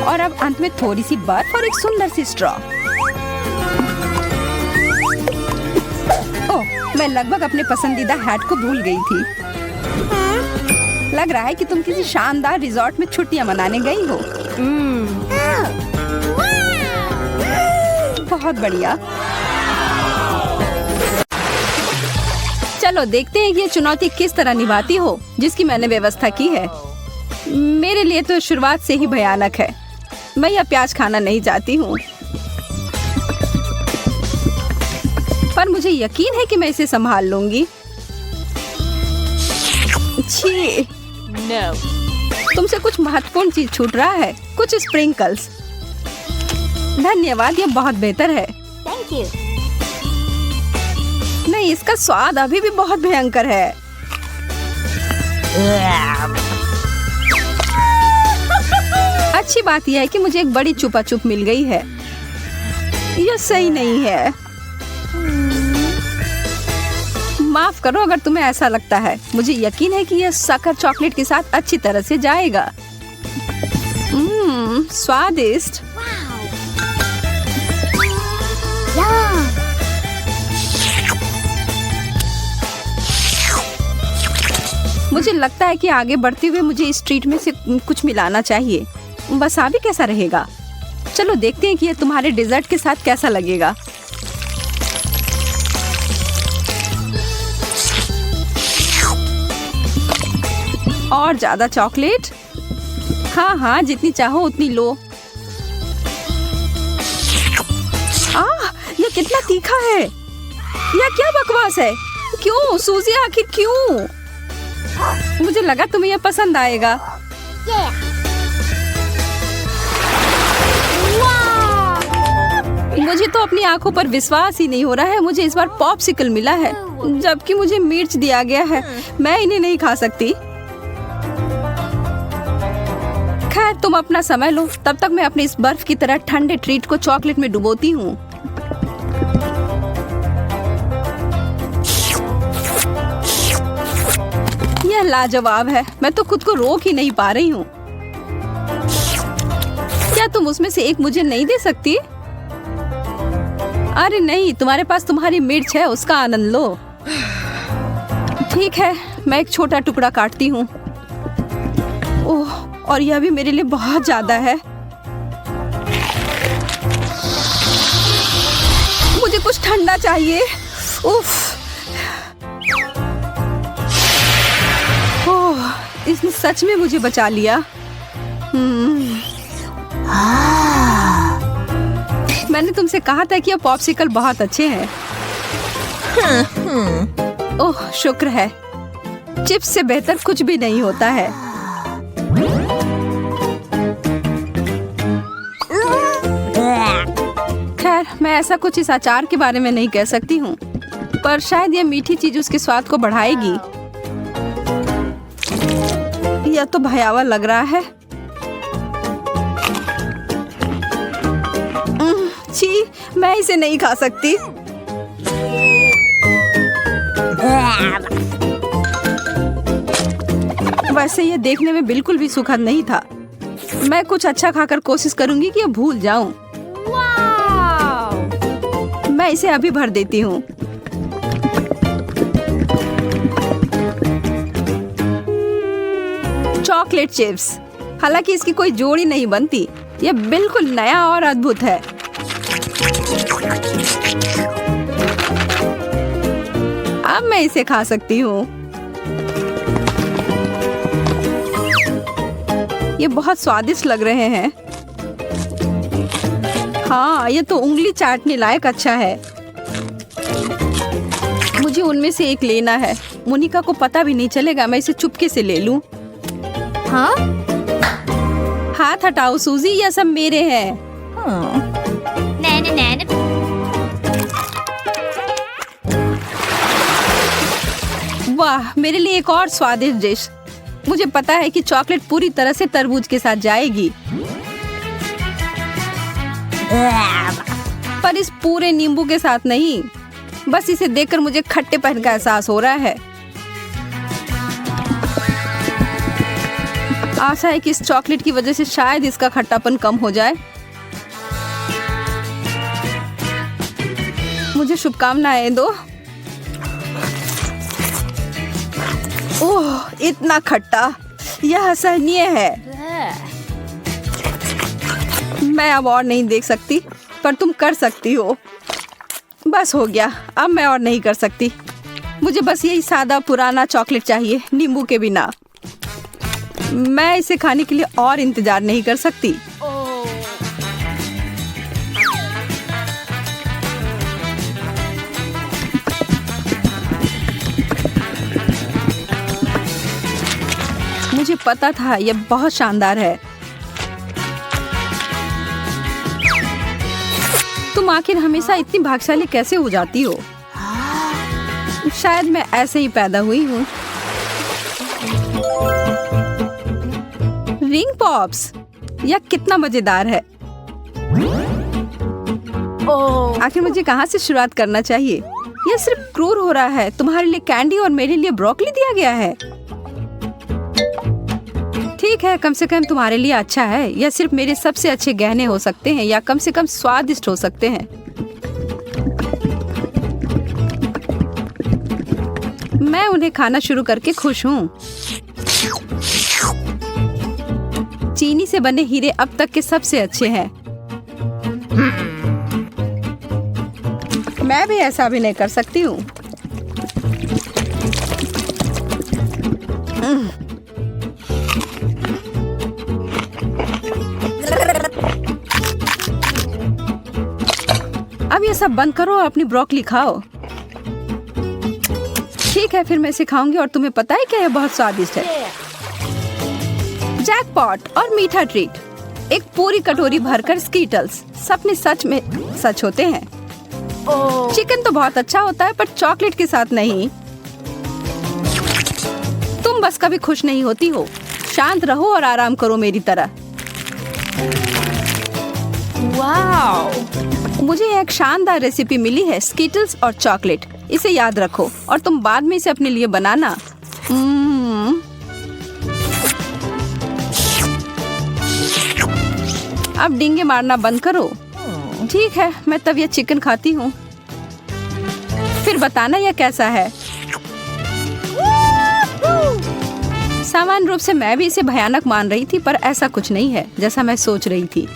Speaker 1: और अब अंत में थोड़ी सी बर्फ और एक सुंदर सी स्ट्रॉ। ओह, मैं लगभग अपने पसंदीदा हैट को भूल गई थी। लग रहा है कि तुम किसी शानदार रिजॉर्ट में छुट्टियां मनाने गई हो। बहुत बढ़िया। चलो देखते हैं कि ये चुनौती किस तरह निभाती हो जिसकी मैंने व्यवस्था की है। मेरे लिए तो शुरुआत से ही भयानक है। मैं यह प्याज खाना नहीं चाहती हूँ। पर मुझे यकीन है कि मैं इसे संभाल लूंगी। छी,
Speaker 2: No.
Speaker 1: तुमसे कुछ महत्वपूर्ण चीज छूट रहा है, कुछ स्प्रिंकल्स। धन्यवाद, यह बहुत बेहतर है।
Speaker 2: Thank you.
Speaker 1: नहीं, इसका स्वाद अभी भी बहुत भयंकर है। अच्छी बात यह है कि मुझे एक बड़ी चुपा चुप मिल गई है। यह सही नहीं है। माफ करो अगर तुम्हें ऐसा लगता है। मुझे यकीन है कि यह शक्कर चॉकलेट के साथ अच्छी तरह से जाएगा। स्वादिष्ट।
Speaker 2: Yum.
Speaker 1: मुझे लगता है कि आगे बढ़ते हुए मुझे इस ट्रीट में से कुछ मिलाना चाहिए। वसाबी कैसा रहेगा? चलो देखते हैं कि यह तुम्हारे डेजर्ट के साथ कैसा लगेगा। और ज्यादा चॉकलेट? हाँ हाँ, जितनी चाहो उतनी लो। यह कितना तीखा है। यह क्या बकवास है? क्यों सूजी, आखिर क्यों? मुझे लगा तुम्हें यह पसंद आएगा।
Speaker 2: Yeah. Wow.
Speaker 1: मुझे तो अपनी आंखों पर विश्वास ही नहीं हो रहा है। मुझे इस बार पॉप्सिकल मिला है, जबकि मुझे मिर्च दिया गया है। मैं इन्हें नहीं खा सकती। खैर, तुम अपना समय लो, तब तक मैं अपने इस बर्फ की तरह ठंडे ट्रीट को चॉकलेट में डुबोती हूँ। यह लाजवाब है। मैं तो खुद को रोक ही नहीं पा रही हूँ। क्या तुम उसमें से एक मुझे नहीं दे सकती? अरे नहीं, तुम्हारे पास तुम्हारी मिर्च है, उसका आनंद लो। ठीक है, मैं एक छोटा टुकड़ा काटती हूँ। ओह, और यह भी मेरे लिए बहुत ज्यादा है। मुझे कुछ ठंडा चाहिए। उफ। ओह, इसने सच में मुझे बचा लिया। मैंने तुमसे कहा था कि यह पॉप्सिकल बहुत अच्छे हैं। ओह, शुक्र है। चिप्स से बेहतर कुछ भी नहीं होता है। खैर, मैं ऐसा कुछ इस अचार के बारे में नहीं कह सकती हूँ, पर शायद यह मीठी चीज उसके स्वाद को बढ़ाएगी। यह तो भयावह लग रहा है। छी, मैं इसे नहीं खा सकती। वैसे यह देखने में बिल्कुल भी सुखद नहीं था। मैं कुछ अच्छा खाकर कोशिश करूंगी कि यह भूल जाऊं। मैं इसे अभी भर देती हूँ। Chocolate chips. हालांकि इसकी कोई जोड़ी नहीं बनती। यह बिल्कुल नया और अद्भुत है। अब मैं इसे खा सकती हूँ। ये बहुत स्वादिष्ट लग रहे हैं। हाँ, ये तो उंगली चाटने लायक अच्छा है। मुझे उनमें से एक लेना है। मोनिका को पता भी नहीं चलेगा। मैं इसे चुपके से ले लूं।
Speaker 2: हाँ?
Speaker 1: हाथ हटाओ सूजी, यह सब मेरे हैं।
Speaker 2: Nana, nana.
Speaker 1: वाह, मेरे लिए एक और स्वादिष्ट डिश। मुझे पता है कि चॉकलेट पूरी तरह से तरबूज के साथ जाएगी, पर इस पूरे नींबू के साथ नहीं। बस इसे देखकर मुझे खट्टेपन का एहसास हो रहा है। आशा है कि इस चॉकलेट की वजह से शायद इसका खट्टापन कम हो जाए। मुझे शुभकामनाएं दो। ओह, इतना खट्टा, यह असहनीय है। मैं अब और नहीं देख सकती, पर तुम कर सकती हो। बस हो गया, अब मैं और नहीं कर सकती। मुझे बस यही सादा पुराना चॉकलेट चाहिए, नींबू के बिना। मैं इसे खाने के लिए और इंतजार नहीं कर सकती। मुझे पता था ये बहुत शानदार है। तुम आखिर हमेशा इतनी भाग्यशाली कैसे हो जाती हो? शायद मैं ऐसे ही पैदा हुई हूँ। रिंग पॉप्स, यह कितना मजेदार है। आखिर मुझे कहाँ से शुरुआत करना चाहिए? यह सिर्फ क्रूर हो रहा है। तुम्हारे लिए कैंडी और मेरे लिए ब्रोकली दिया गया है। ठीक है, कम से कम तुम्हारे लिए अच्छा है। यह सिर्फ मेरे सबसे अच्छे गहने हो सकते हैं, या कम से कम स्वादिष्ट हो सकते हैं। मैं उन्हें खाना शुरू करके खुश हूँ। चीनी से बने हीरे अब तक के सबसे अच्छे हैं। मैं भी ऐसा अभिनय कर सकती हूँ। अब ये सब बंद करो और अपनी ब्रोकली खाओ। ठीक है, फिर मैं इसे खाऊंगी और तुम्हें पता है क्या, यह बहुत स्वादिष्ट है। जैकपॉट और मीठा ट्रीट। एक पूरी कटोरी भरकर स्कीटल्स। सपने सच में सच होते हैं। चिकन तो बहुत अच्छा होता है, पर चॉकलेट के साथ नहीं। तुम बस कभी खुश नहीं होती हो। शांत रहो और आराम करो मेरी तरह। वाओ! मुझे एक शानदार रेसिपी मिली है, स्कीटल्स और चॉकलेट। इसे याद रखो और तुम बाद में इसे अपने लिए बनाना। अब डींगे मारना बंद करो। ठीक है, मैं तब यह चिकन खाती हूँ। फिर बताना यह कैसा है। सामान्य रूप से मैं भी इसे भयानक मान रही थी, पर ऐसा कुछ नहीं है जैसा मैं सोच रही थी।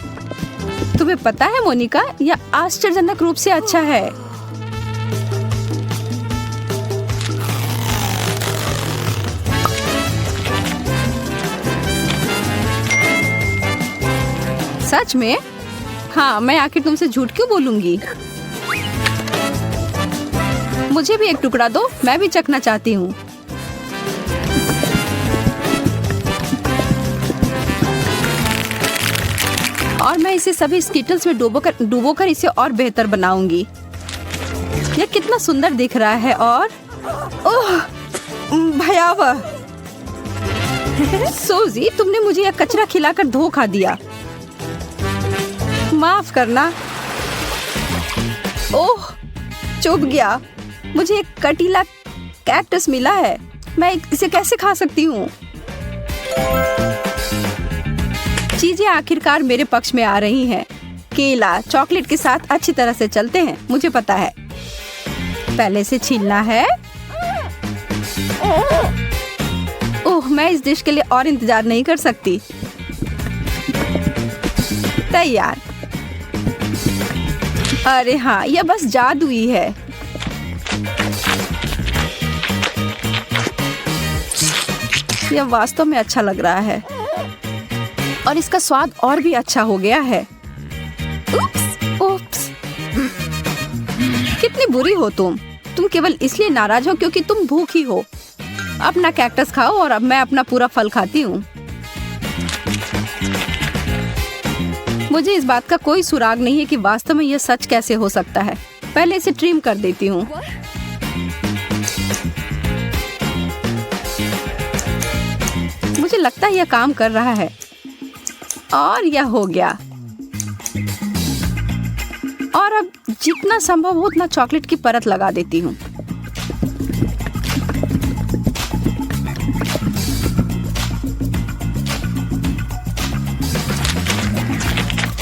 Speaker 1: तुम्हें पता है मोनिका, यह आश्चर्यजनक रूप से अच्छा है। सच में? हाँ, मैं आखिर तुमसे झूठ क्यों बोलूंगी? मुझे भी एक टुकड़ा दो, मैं भी चखना चाहती हूँ। और मैं इसे सभी स्कीटल्स में डुबोकर इसे और बेहतर बनाऊंगी। यह कितना सुंदर दिख रहा है और ओह, भयावह। सोजी, तुमने मुझे यह कचरा खिलाकर धोखा दिया। माफ करना। ओह, चुभ गया। मुझे एक कटीला कैक्टस मिला है। मैं इसे कैसे खा सकती हूँ? चीजें आखिरकार मेरे पक्ष में आ रही हैं। केला चॉकलेट के साथ अच्छी तरह से चलते हैं, मुझे पता है। पहले से छीलना है। ओह, मैं इस डिश के लिए और इंतजार नहीं कर सकती। तैयार। अरे हाँ, यह बस जादुई है। यह वास्तव में अच्छा लग रहा है और इसका स्वाद और भी अच्छा हो गया है। उप्स। कितनी बुरी हो तुम। तुम केवल इसलिए नाराज हो क्योंकि तुम भूखी हो। अपना कैक्टस खाओ और अब मैं अपना पूरा फल खाती हूँ। मुझे इस बात का कोई सुराग नहीं है कि वास्तव में यह सच कैसे हो सकता है। पहले इसे ट्रिम कर देती हूँ। मुझे लगता है यह काम कर रहा है और यह हो गया। और अब जितना संभव हो उतना चॉकलेट की परत लगा देती हूँ।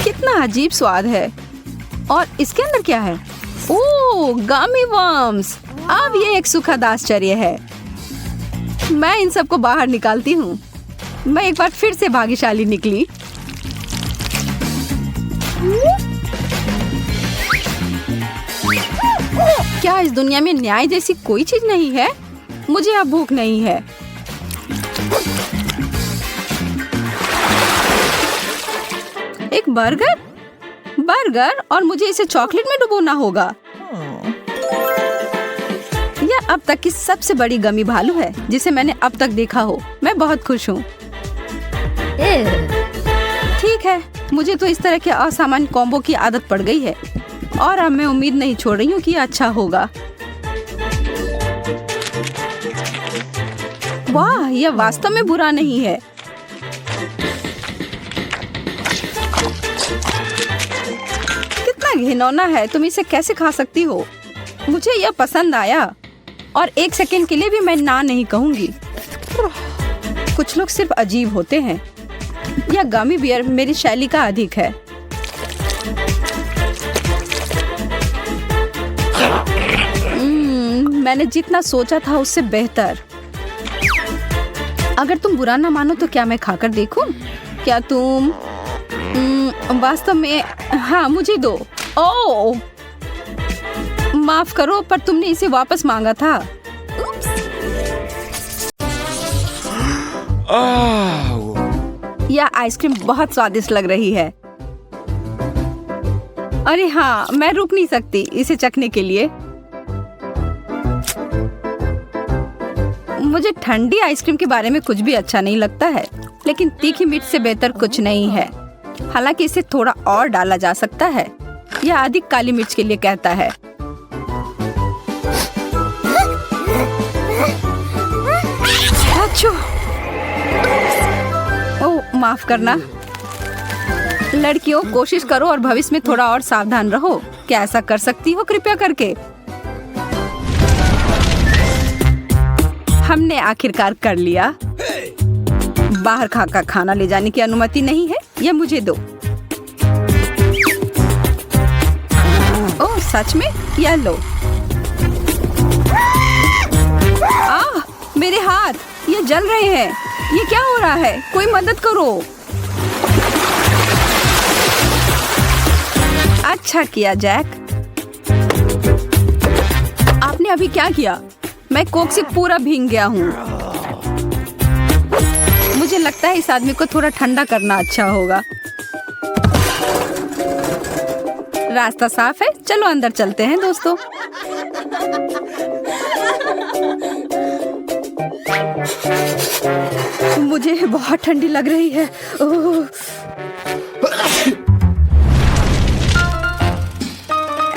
Speaker 1: कितना अजीब स्वाद है। और इसके अंदर क्या है? ओह, गमी वर्म्स। अब ये एक सुखद आश्चर्य है। मैं इन सबको बाहर निकालती हूँ। मैं एक बार फिर से भाग्यशाली निकली। क्या इस दुनिया में न्याय जैसी कोई चीज नहीं है? मुझे अब भूख नहीं है। एक बर्गर और मुझे इसे चॉकलेट में डुबोना होगा। यह अब तक की सबसे बड़ी गमी भालू है जिसे मैंने अब तक देखा हो। मैं बहुत खुश हूँ। ठीक है, मुझे तो इस तरह के असामान्य कॉम्बो की आदत पड़ गई है और अब मैं उम्मीद नहीं छोड़ रही हूँ कि ये अच्छा होगा। वाह, यह वास्तव में बुरा नहीं है। कितना घिनौना है, तुम इसे कैसे खा सकती हो? मुझे यह पसंद आया और एक सेकंड के लिए भी मैं ना नहीं कहूंगी। कुछ लोग सिर्फ अजीब होते हैं। यह गमी बियर मेरी शैली का अधिक है। मैंने जितना सोचा था उससे बेहतर। अगर तुम बुरा ना मानो तो क्या मैं खाकर देखूं? क्या तुम वास्तव में? हाँ, मुझे दो। ओह, माफ करो, पर तुमने इसे वापस मांगा था। यह आइसक्रीम बहुत स्वादिष्ट लग रही है। अरे हाँ, मैं रुक नहीं सकती इसे चखने के लिए। मुझे ठंडी आइसक्रीम के बारे में कुछ भी अच्छा नहीं लगता है, लेकिन तीखी मिर्च से बेहतर कुछ नहीं है। हालांकि इसे थोड़ा और डाला जा सकता है। यह अधिक काली मिर्च के लिए कहता है। अच्छो, ओह माफ करना। लड़कियों, कोशिश करो और भविष्य में थोड़ा और सावधान रहो। क्या ऐसा कर सकती हो कृपया करके? हमने आखिरकार कर लिया। बाहर का खाना ले जाने की अनुमति नहीं है। यह मुझे दो। ओह सच में? यह लो। मेरे हाथ, ये जल रहे हैं। ये क्या हो रहा है? कोई मदद करो। अच्छा किया जैक। आपने अभी क्या किया? मैं कोक से पूरा भीग गया हूँ। मुझे लगता है इस आदमी को थोड़ा ठंडा करना अच्छा होगा। रास्ता साफ है, चलो अंदर चलते हैं दोस्तों। मुझे बहुत ठंडी लग रही है। ओह।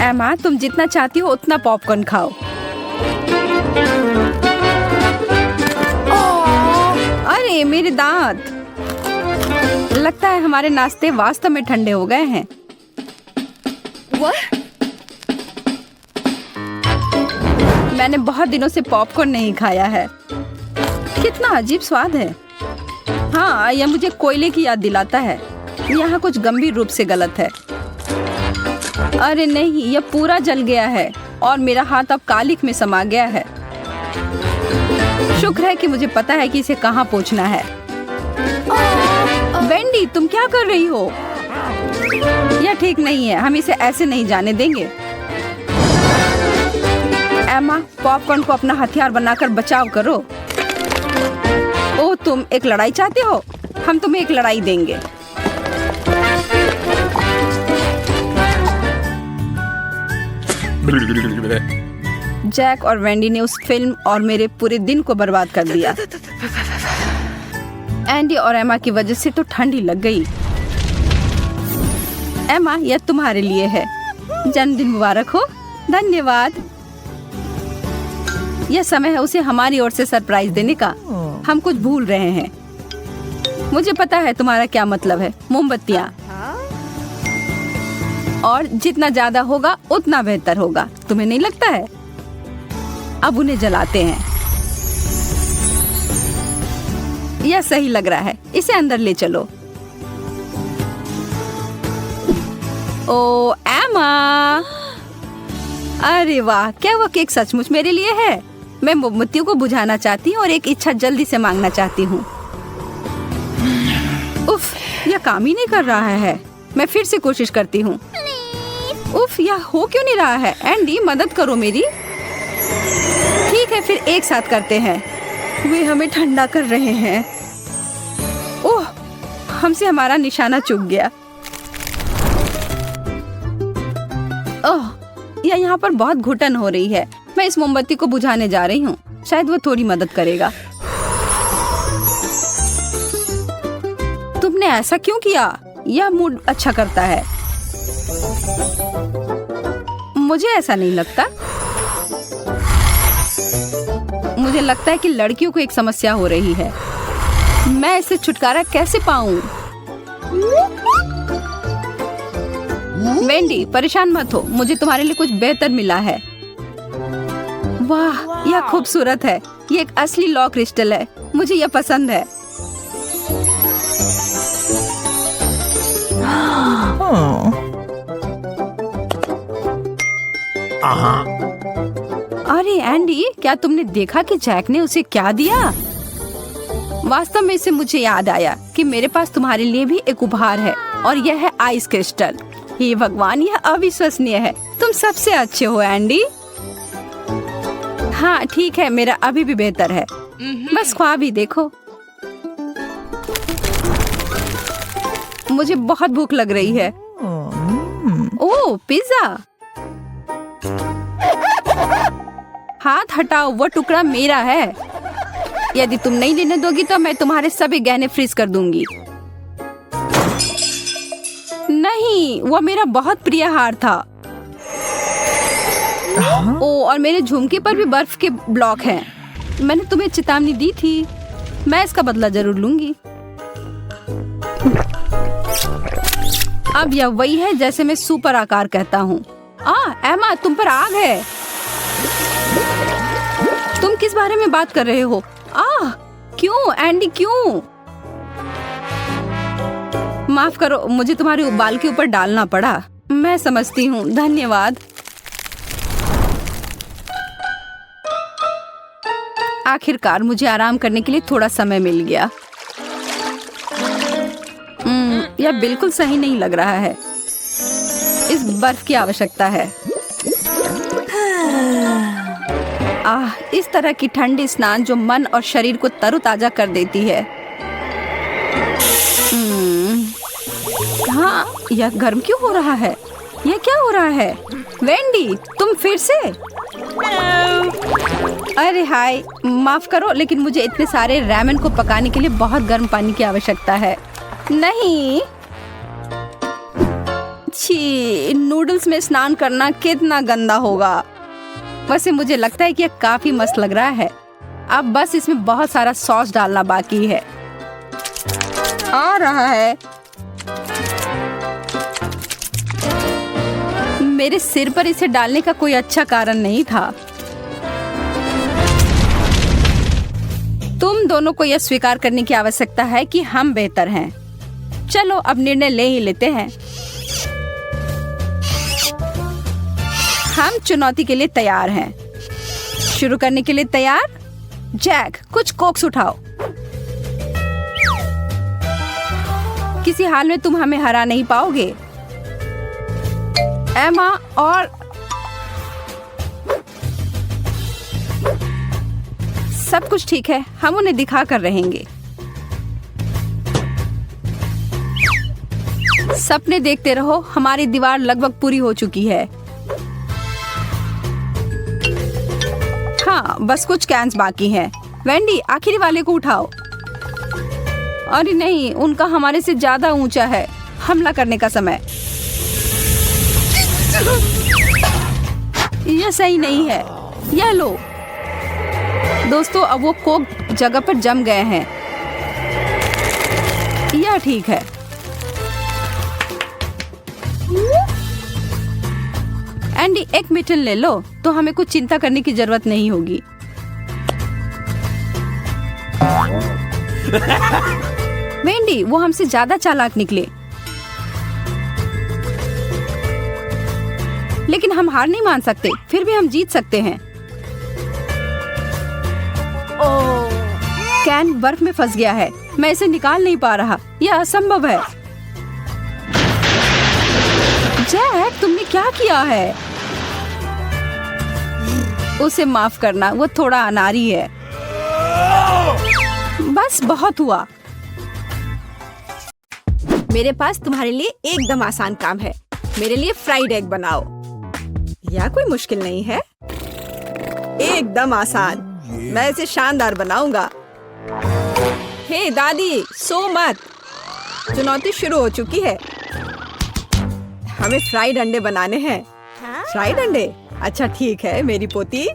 Speaker 1: एमा, तुम जितना चाहती हो उतना पॉपकॉर्न खाओ। अरे मेरे दांत, लगता है हमारे नाश्ते वास्तव में ठंडे हो गए हैं। मैंने बहुत दिनों से पॉपकॉर्न नहीं खाया है। कितना अजीब स्वाद है। हाँ, यह मुझे कोयले की याद दिलाता है। यहाँ कुछ गंभीर रूप से गलत है। अरे नहीं, यह पूरा जल गया है और मेरा हाथ अब कालिक में समा गया है। शुक्र है कि मुझे पता है कि इसे कहाँ पोंछना है। वेंडी, तुम क्या कर रही हो? यह ठीक नहीं है। हम इसे ऐसे नहीं जाने देंगे। एमा, पॉपकॉर्न को अपना हथियार बनाकर बचाव करो। ओह, तुम एक लड़ाई चाहते हो? हम तुम्हें एक लड़ाई देंगे। जैक और वेंडी ने उस फिल्म और मेरे पूरे दिन को बर्बाद कर दिया। एंडी और एमा की वजह से तो ठंडी लग गई। एमा, यह तुम्हारे लिए है। जन्मदिन मुबारक हो। धन्यवाद। यह समय है उसे हमारी ओर से सरप्राइज देने का। हम कुछ भूल रहे हैं। मुझे पता है तुम्हारा क्या मतलब है। मोमबत्तियाँ, और जितना ज्यादा होगा उतना बेहतर होगा। तुम्हें नहीं लगता है? अब उन्हें जलाते हैं। यह सही लग रहा है। इसे अंदर ले चलो। ओ एमा, अरे वाह, क्या वह केक सचमुच मेरे लिए है? मैं मोमबत्तियों को बुझाना चाहती हूँ और एक इच्छा जल्दी से मांगना चाहती हूँ। उफ, यह काम ही नहीं कर रहा है। मैं फिर से कोशिश करती हूँ। उफ, यह हो क्यों नहीं रहा है? एंडी, मदद करो मेरी। ठीक है, फिर एक साथ करते हैं। वे हमें ठंडा कर रहे हैं। ओह, हमसे हमारा निशाना चूक गया। ओह, यह यहाँ पर बहुत घुटन हो रही है। मैं इस मोमबत्ती को बुझाने जा रही हूँ। शायद वो थोड़ी मदद करेगा। तुमने ऐसा क्यों किया? यह मूड अच्छा करता है। मुझे ऐसा नहीं लगता। मुझे लगता है कि लड़कियों को एक समस्या हो रही है। मैं इससे छुटकारा कैसे पाऊं? वेंडी, परेशान मत हो, मुझे तुम्हारे लिए कुछ बेहतर मिला है। वाह, यह खूबसूरत है। ये एक असली लॉ क्रिस्टल है। मुझे यह पसंद है। अरे एंडी, क्या तुमने देखा कि जैक ने उसे क्या दिया? वास्तव में इससे मुझे याद आया कि मेरे पास तुम्हारे लिए भी एक उपहार है और यह है आइस क्रिस्टल। हे भगवान, यह अविश्वसनीय है। तुम सबसे अच्छे हो एंडी। हाँ ठीक है, मेरा अभी भी बेहतर है। बस ख्वाब ही देखो। मुझे बहुत भूख लग रही है। ओह, पिज्जा। हाथ हटाओ, वो टुकड़ा मेरा है। यदि तुम नहीं लेने दोगी तो मैं तुम्हारे सभी गहने फ्रीज कर दूंगी। नहीं, वो मेरा बहुत प्रिय हार था। ओ, और मेरे झुमके पर भी बर्फ के ब्लॉक हैं। मैंने तुम्हें चेतावनी दी थी। मैं इसका बदला जरूर लूंगी। अब यह वही है जैसे मैं सुपर आकार कहता हूँ। एमा, तुम पर आग है। तुम किस बारे में बात कर रहे हो? क्यों एंडी, क्यों? माफ करो, मुझे तुम्हारे बाल के ऊपर डालना पड़ा। मैं समझती हूँ, धन्यवाद। आखिरकार मुझे आराम करने के लिए थोड़ा समय मिल गया। यह बिल्कुल सही नहीं लग रहा है। इस बर्फ की आवश्यकता है। इस तरह की ठंडी स्नान जो मन और शरीर को तरोताजा कर देती है। हाँ, यह गर्म क्यों हो रहा है? यह क्या हो रहा है? वेंडी, तुम फिर से? अरे हाय, माफ करो, लेकिन मुझे इतने सारे रैमेन को पकाने के लिए बहुत गर्म पानी की आवश्यकता है। नहीं, छी, नूडल्स में स्नान करना कितना गंदा होगा। वैसे मुझे लगता है कि यह काफी मस्त लग रहा है। अब बस इसमें बहुत सारा सॉस डालना बाकी है। आ रहा है। मेरे सिर पर इसे डालने का कोई अच्छा कारण नहीं था। तुम दोनों को यह स्वीकार करने की आवश्यकता है कि हम बेहतर हैं। चलो अब निर्णय ले ही लेते हैं। हम चुनौती के लिए तैयार हैं। शुरू करने के लिए तैयार? जैक, कुछ कोक्स उठाओ। किसी हाल में तुम हमें हरा नहीं पाओगे। एमा, और सब कुछ ठीक है, हम उन्हें दिखा कर रहेंगे। सपने देखते रहो, हमारी दीवार लगभग पूरी हो चुकी है। हाँ, बस कुछ कैंस बाकी हैं। वेंडी, आखिरी वाले को उठाओ। अरे नहीं, उनका हमारे से ज्यादा ऊंचा है। हमला करने का समय। यह सही नहीं है। यह लो दोस्तों, अब वो कोक जगह पर जम गए हैं। यह ठीक है। एंडी, एक मिटन ले लो तो हमें कुछ चिंता करने की जरूरत नहीं होगी। वेंडी, वो हमसे ज्यादा चालाक निकले। लेकिन हम हार नहीं मान सकते, फिर भी हम जीत सकते हैं। कैन बर्फ में फंस गया है। मैं इसे निकाल नहीं पा रहा। यह असंभव है। जैक, तुमने क्या किया है? उसे माफ करना, वो थोड़ा अनाड़ी है। बस बहुत हुआ। मेरे पास तुम्हारे लिए एकदम आसान काम है। मेरे लिए फ्राइड एग बनाओ। यह कोई मुश्किल नहीं है, एकदम आसान। मैं इसे शानदार बनाऊंगा। हे दादी, सो मत। चुनौती शुरू हो चुकी है। हमें फ्राइड अंडे बनाने हैं। फ्राइड अंडे? अच्छा ठीक है मेरी पोती।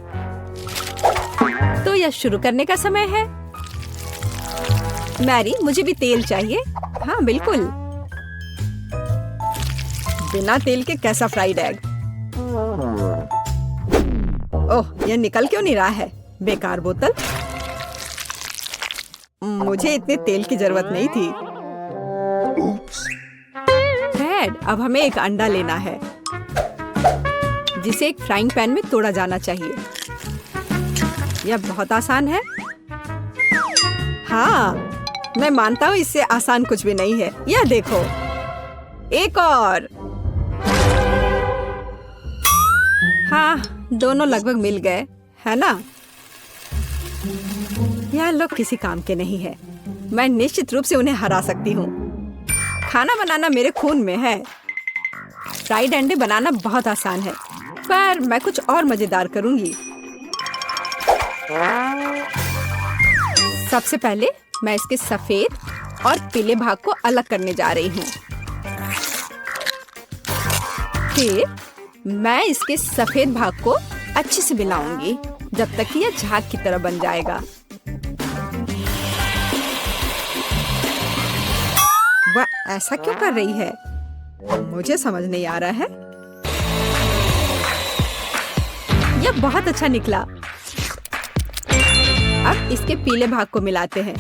Speaker 1: तो यह शुरू करने का समय है। मैरी, मुझे भी तेल चाहिए। हाँ बिल्कुल। बिना तेल के कैसा फ्राइड एग? ओह, यह निकल क्यों नहीं रहा है? बेकार बोतल। मुझे इतने तेल की जरूरत नहीं थी। फ्रेड, अब हमें एक अंडा लेना है जिसे एक फ्राइंग पैन में तोड़ा जाना चाहिए। यह बहुत आसान है। हाँ, मैं मानता हूँ इससे आसान कुछ भी नहीं है। यह देखो, एक और। हाँ, दोनों लगभग मिल गए, है ना? यह लोग किसी काम के नहीं है। मैं निश्चित रूप से उन्हें हरा सकती हूँ। खाना बनाना मेरे खून में है। फ्राइड अंडे बनाना बहुत आसान है, पर मैं कुछ और मजेदार करूंगी। सबसे पहले मैं इसके सफेद और पीले भाग को अलग करने जा रही हूँ। फिर मैं इसके सफेद भाग को अच्छे से मिलाऊंगी जब तक कि यह झाग की तरह बन जाएगा। वह ऐसा क्यों कर रही है? मुझे समझ नहीं आ रहा है। यह बहुत अच्छा निकला। अब इसके पीले भाग को मिलाते हैं।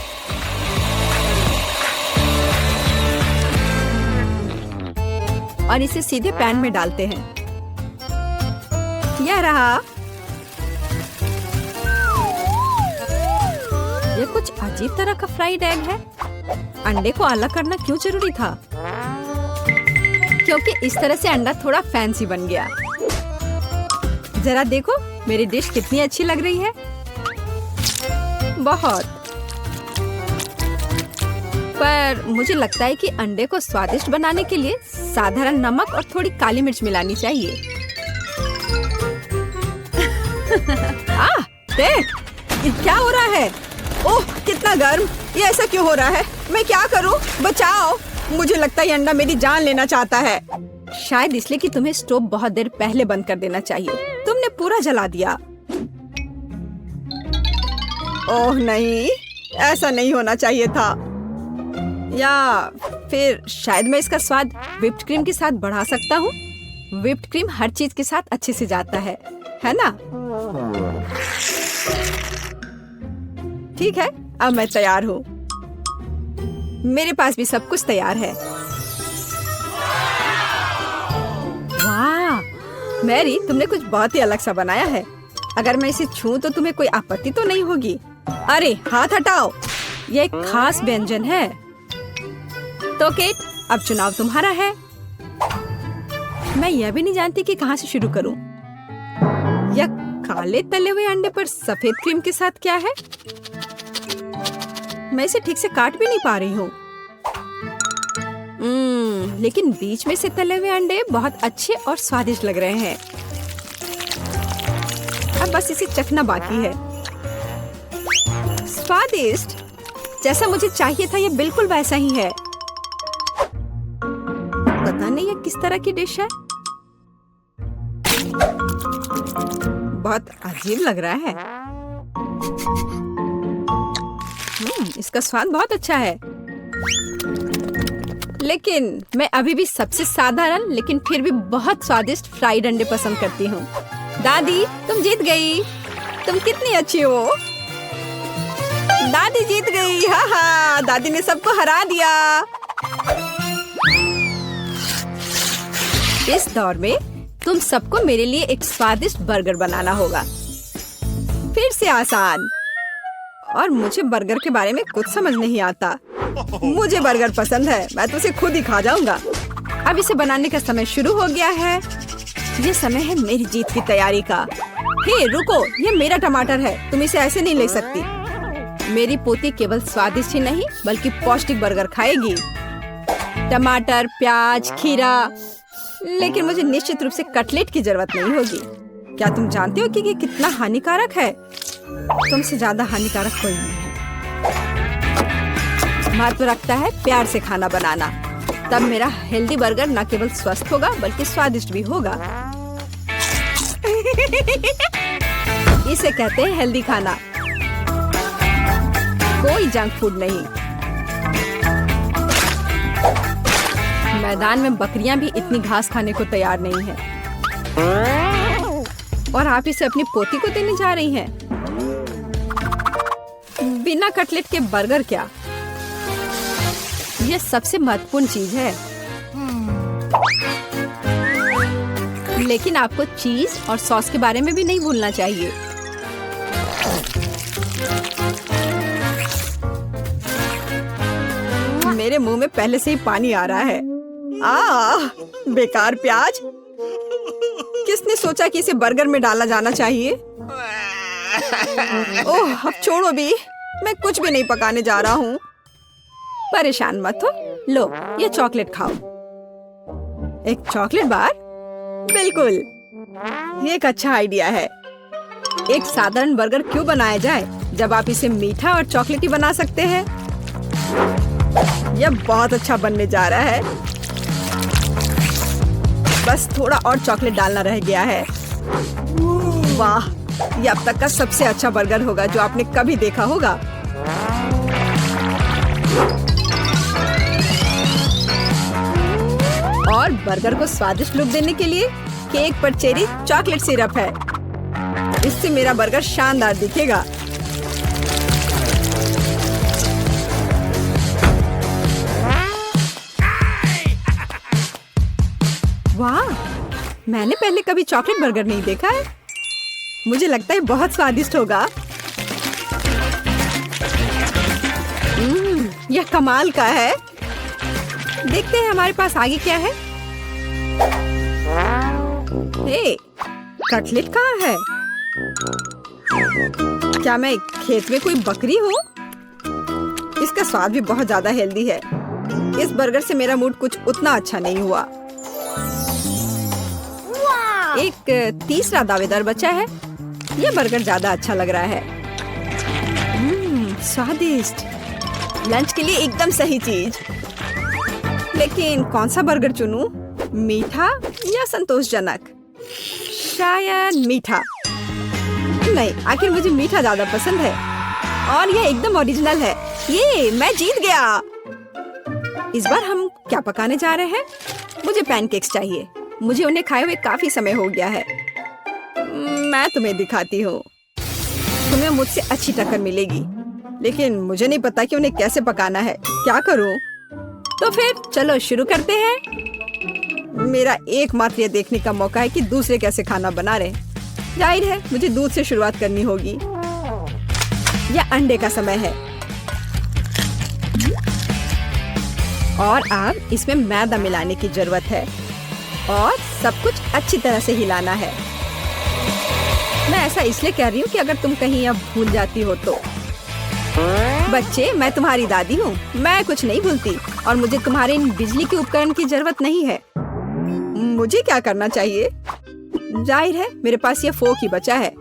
Speaker 1: और इसे सीधे पैन में डालते हैं। यह रहा। यह कुछ अजीब तरह का फ्राइड एग है। अंडे को अलग करना क्यों जरूरी था? क्योंकि इस तरह से अंडा थोड़ा फैंसी बन गया। जरा देखो मेरी डिश कितनी अच्छी लग रही है। बहुत। पर मुझे लगता है कि अंडे को स्वादिष्ट बनाने के लिए साधारण नमक और थोड़ी काली मिर्च मिलानी चाहिए। देख, ये क्या हो रहा है? ओह, कितना गर्म! ये ऐसा क्यों हो रहा है? मैं क्या करूं? बचाओ! मुझे लगता है ये अंडा मेरी जान लेना चाहता है। शायद इसलिए कि तुम्हें स्टोव बहुत देर पहले बंद कर देना चाहिए। तुमने पूरा जला दिया। ओह नहीं, ऐसा नहीं होना चाहिए था। या फिर शायद मैं इसका स्वाद व्हिप्ड क्रीम के साथ बढ़ा सकता हूँ। व्हिप्ड क्रीम हर चीज के साथ अच्छे से जाता है ना? ठीक है, अब मैं तैयार हूँ। मेरे पास भी सब कुछ तैयार है। वाह, मैरी, तुमने कुछ बहुत ही अलग सा बनाया है। अगर मैं इसे छूं तो तुम्हें कोई आपत्ति तो नहीं होगी? अरे हाथ हटाओ, यह एक खास व्यंजन है। तो केट, अब चुनाव तुम्हारा है। मैं यह भी नहीं जानती कि कहाँ से शुरू करूं। यह काले तले हुए अंडे पर सफेद क्रीम के साथ क्या है? मैं इसे ठीक से काट भी नहीं पा रही हूँ। लेकिन बीच में से तले हुए अंडे बहुत अच्छे और स्वादिष्ट लग रहे हैं। अब बस इसे चखना बाकी है। स्वादिष्ट, जैसा मुझे चाहिए था, यह बिल्कुल वैसा ही है। पता नहीं यह किस तरह की डिश है। बहुत अजीब लग रहा है। इसका स्वाद बहुत अच्छा है। लेकिन मैं अभी भी सबसे साधारण लेकिन फिर भी बहुत स्वादिष्ट फ्राइड अंडे पसंद करती हूँ। दादी, तुम जीत गई। तुम कितनी अच्छी हो। दादी जीत गई। हाँ हाँ, दादी ने सबको हरा दिया। इस दौर में तुम सबको मेरे लिए एक स्वादिष्ट बर्गर बनाना होगा। फिर से आसान। और मुझे बर्गर के बारे में कुछ समझ नहीं आता। मुझे बर्गर पसंद है, मैं तो उसे खुद ही खा जाऊंगा। अब इसे बनाने का समय शुरू हो गया है। ये समय है मेरी जीत की तैयारी का। हे रुको, ये मेरा टमाटर है, तुम इसे ऐसे नहीं ले सकती। मेरी पोती केवल स्वादिष्ट ही नहीं बल्कि पौष्टिक बर्गर खाएगी। टमाटर, प्याज, खीरा। लेकिन मुझे निश्चित रूप से कटलेट की जरूरत नहीं होगी। क्या तुम जानते हो कि ये कितना हानिकारक है? तुमसे ज्यादा हानिकारक कोई नहीं है। महत्व रखता है प्यार से खाना बनाना। तब मेरा हेल्दी बर्गर न केवल स्वस्थ होगा बल्कि स्वादिष्ट भी होगा। इसे कहते हैं हेल्दी खाना, कोई जंक फूड नहीं। मैदान में बकरियां भी इतनी घास खाने को तैयार नहीं हैं। और आप इसे अपनी पोती को देने जा रही हैं। बिना कटलेट के बर्गर क्या? यह सबसे महत्वपूर्ण चीज है। लेकिन आपको चीज और सॉस के बारे में भी नहीं भूलना चाहिए। मेरे मुंह में पहले से ही पानी आ रहा है। बेकार प्याज। किसने सोचा कि इसे बर्गर में डाला जाना चाहिए? ओह, अब छोड़ो भी, मैं कुछ भी नहीं पकाने जा रहा हूँ। परेशान मत हो, लो ये चॉकलेट खाओ। एक चॉकलेट बार? बिल्कुल, ये एक अच्छा आइडिया है। एक साधारण बर्गर क्यों बनाया जाए जब आप इसे मीठा और चॉकलेटी बना सकते हैं? यह बहुत अच्छा बनने जा रहा है। बस थोड़ा और चॉकलेट डालना रह गया है। वाह, यह अब तक का सबसे अच्छा बर्गर होगा जो आपने कभी देखा होगा। और बर्गर को स्वादिष्ट लुक देने के लिए केक पर चेरी चॉकलेट सिरप है। इससे मेरा बर्गर शानदार दिखेगा। वाह, मैंने पहले कभी चॉकलेट बर्गर नहीं देखा है। मुझे लगता है बहुत स्वादिष्ट होगा। यह कमाल का है। देखते हैं हमारे पास आगे क्या है। हे, कटलेट कहाँ है? क्या मैं खेत में कोई बकरी हूँ? इसका स्वाद भी बहुत ज्यादा हेल्दी है। इस बर्गर से मेरा मूड कुछ उतना अच्छा नहीं हुआ। एक तीसरा दावेदार बचा है। यह बर्गर ज्यादा अच्छा लग रहा है। स्वादिष्ट, लंच के लिए एकदम सही चीज। लेकिन कौन सा बर्गर चुनूं? मीठा या संतोषजनक? शायद मीठा। नहीं, आखिर मुझे मीठा ज्यादा पसंद है। और यह एकदम ओरिजिनल है। ये मैं जीत गया। इस बार हम क्या पकाने जा रहे हैं? मुझे पैनकेक्स चाहिए। मुझे उन्हें खाए हुए काफी समय हो गया है। मैं तुम्हें दिखाती हूँ। तुम्हें मुझसे अच्छी टक्कर मिलेगी, लेकिन मुझे नहीं पता कि उन्हें कैसे पकाना है। क्या करूँ? तो फिर चलो शुरू करते हैं। मेरा एकमात्र यह देखने का मौका है कि दूसरे कैसे खाना बना रहे। जाहिर है मुझे दूध से शुरुआत करनी होगी। यह अंडे का समय है। और अब इसमें मैदा मिलाने की जरूरत है और सब कुछ अच्छी तरह से हिलाना है। मैं ऐसा इसलिए कह रही हूँ कि अगर तुम कहीं अब भूल जाती हो तो। बच्चे, मैं तुम्हारी दादी हूँ। मैं कुछ नहीं भूलती और मुझे तुम्हारे इन बिजली के उपकरण की जरूरत नहीं है। मुझे क्या करना चाहिए? जाहिर है मेरे पास यह फोक ही बचा है।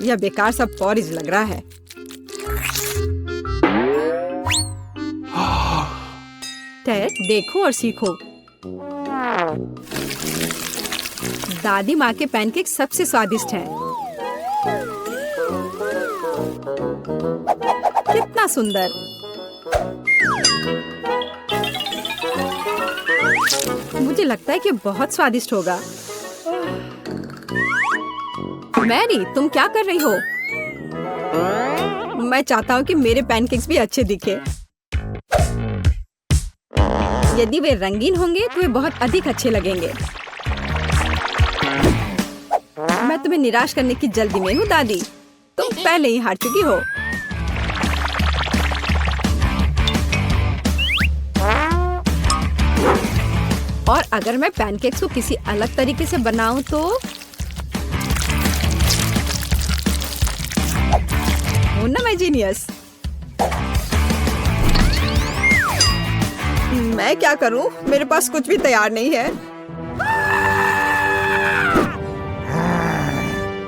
Speaker 1: यह बेकार सा पॉरिज लग रहा है। टेड, देखो और सीखो। दादी माँ के पैनकेक सबसे स्वादिष्ट हैं। कितना सुंदर। मुझे लगता है कि बहुत स्वादिष्ट होगा। मैरी, तुम क्या कर रही हो? मैं चाहता हूँ कि मेरे पैनकेक्स भी अच्छे दिखे। यदि वे रंगीन होंगे तो वे बहुत अधिक अच्छे लगेंगे। मैं तुम्हें निराश करने की जल्दी में हूँ दादी। तुम पहले ही हार चुकी हो। और अगर मैं पैनकेक्स को किसी अलग तरीके से बनाऊं तो हूं ना मैं जीनियस। मैं क्या करूं? मेरे पास कुछ भी तैयार नहीं है।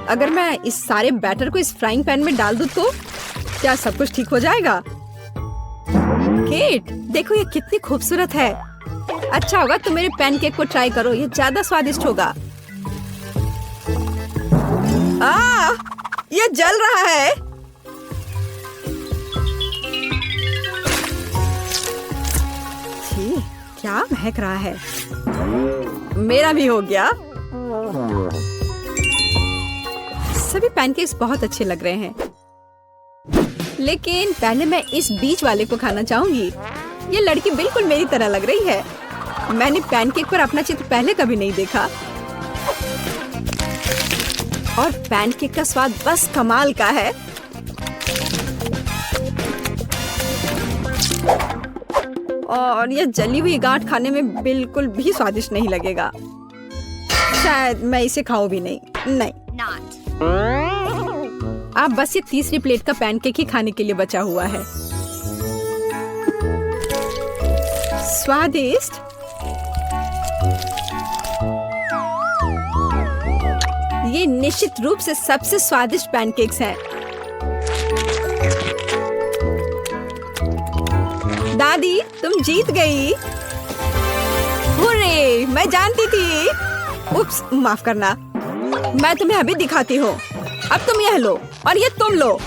Speaker 1: अगर मैं इस सारे बैटर को इस फ्राइंग पैन में डाल दूं तो क्या सब कुछ ठीक हो जाएगा? केट, देखो ये कितनी खूबसूरत है। अच्छा होगा तुम मेरे पैनकेक को ट्राई करो, ये ज्यादा स्वादिष्ट होगा। ये जल रहा है। छी, क्या महक रहा है। मेरा भी हो गया। सभी पैनकेक्स बहुत अच्छे लग रहे हैं, लेकिन पहले मैं इस बीच वाले को खाना चाहूंगी। ये लड़की बिल्कुल मेरी तरह लग रही है। मैंने पैनकेक पर अपना चित्र पहले कभी नहीं देखा और पैनकेक का स्वाद बस कमाल का है। और ये जली हुई गांठ खाने में बिल्कुल भी स्वादिष्ट नहीं लगेगा। शायद मैं इसे खाऊं भी नहीं। अब बस ये तीसरी प्लेट का पैनकेक ही खाने के लिए बचा हुआ है। स्वादिष्ट। ये निश्चित रूप से सबसे स्वादिष्ट पैनकेक्स हैं। दादी, तुम जीत गई। हुर्रे, मैं जानती थी। उप्स, माफ करना। मैं तुम्हें अभी दिखाती हूँ। अब तुम यह लो और ये तुम लो।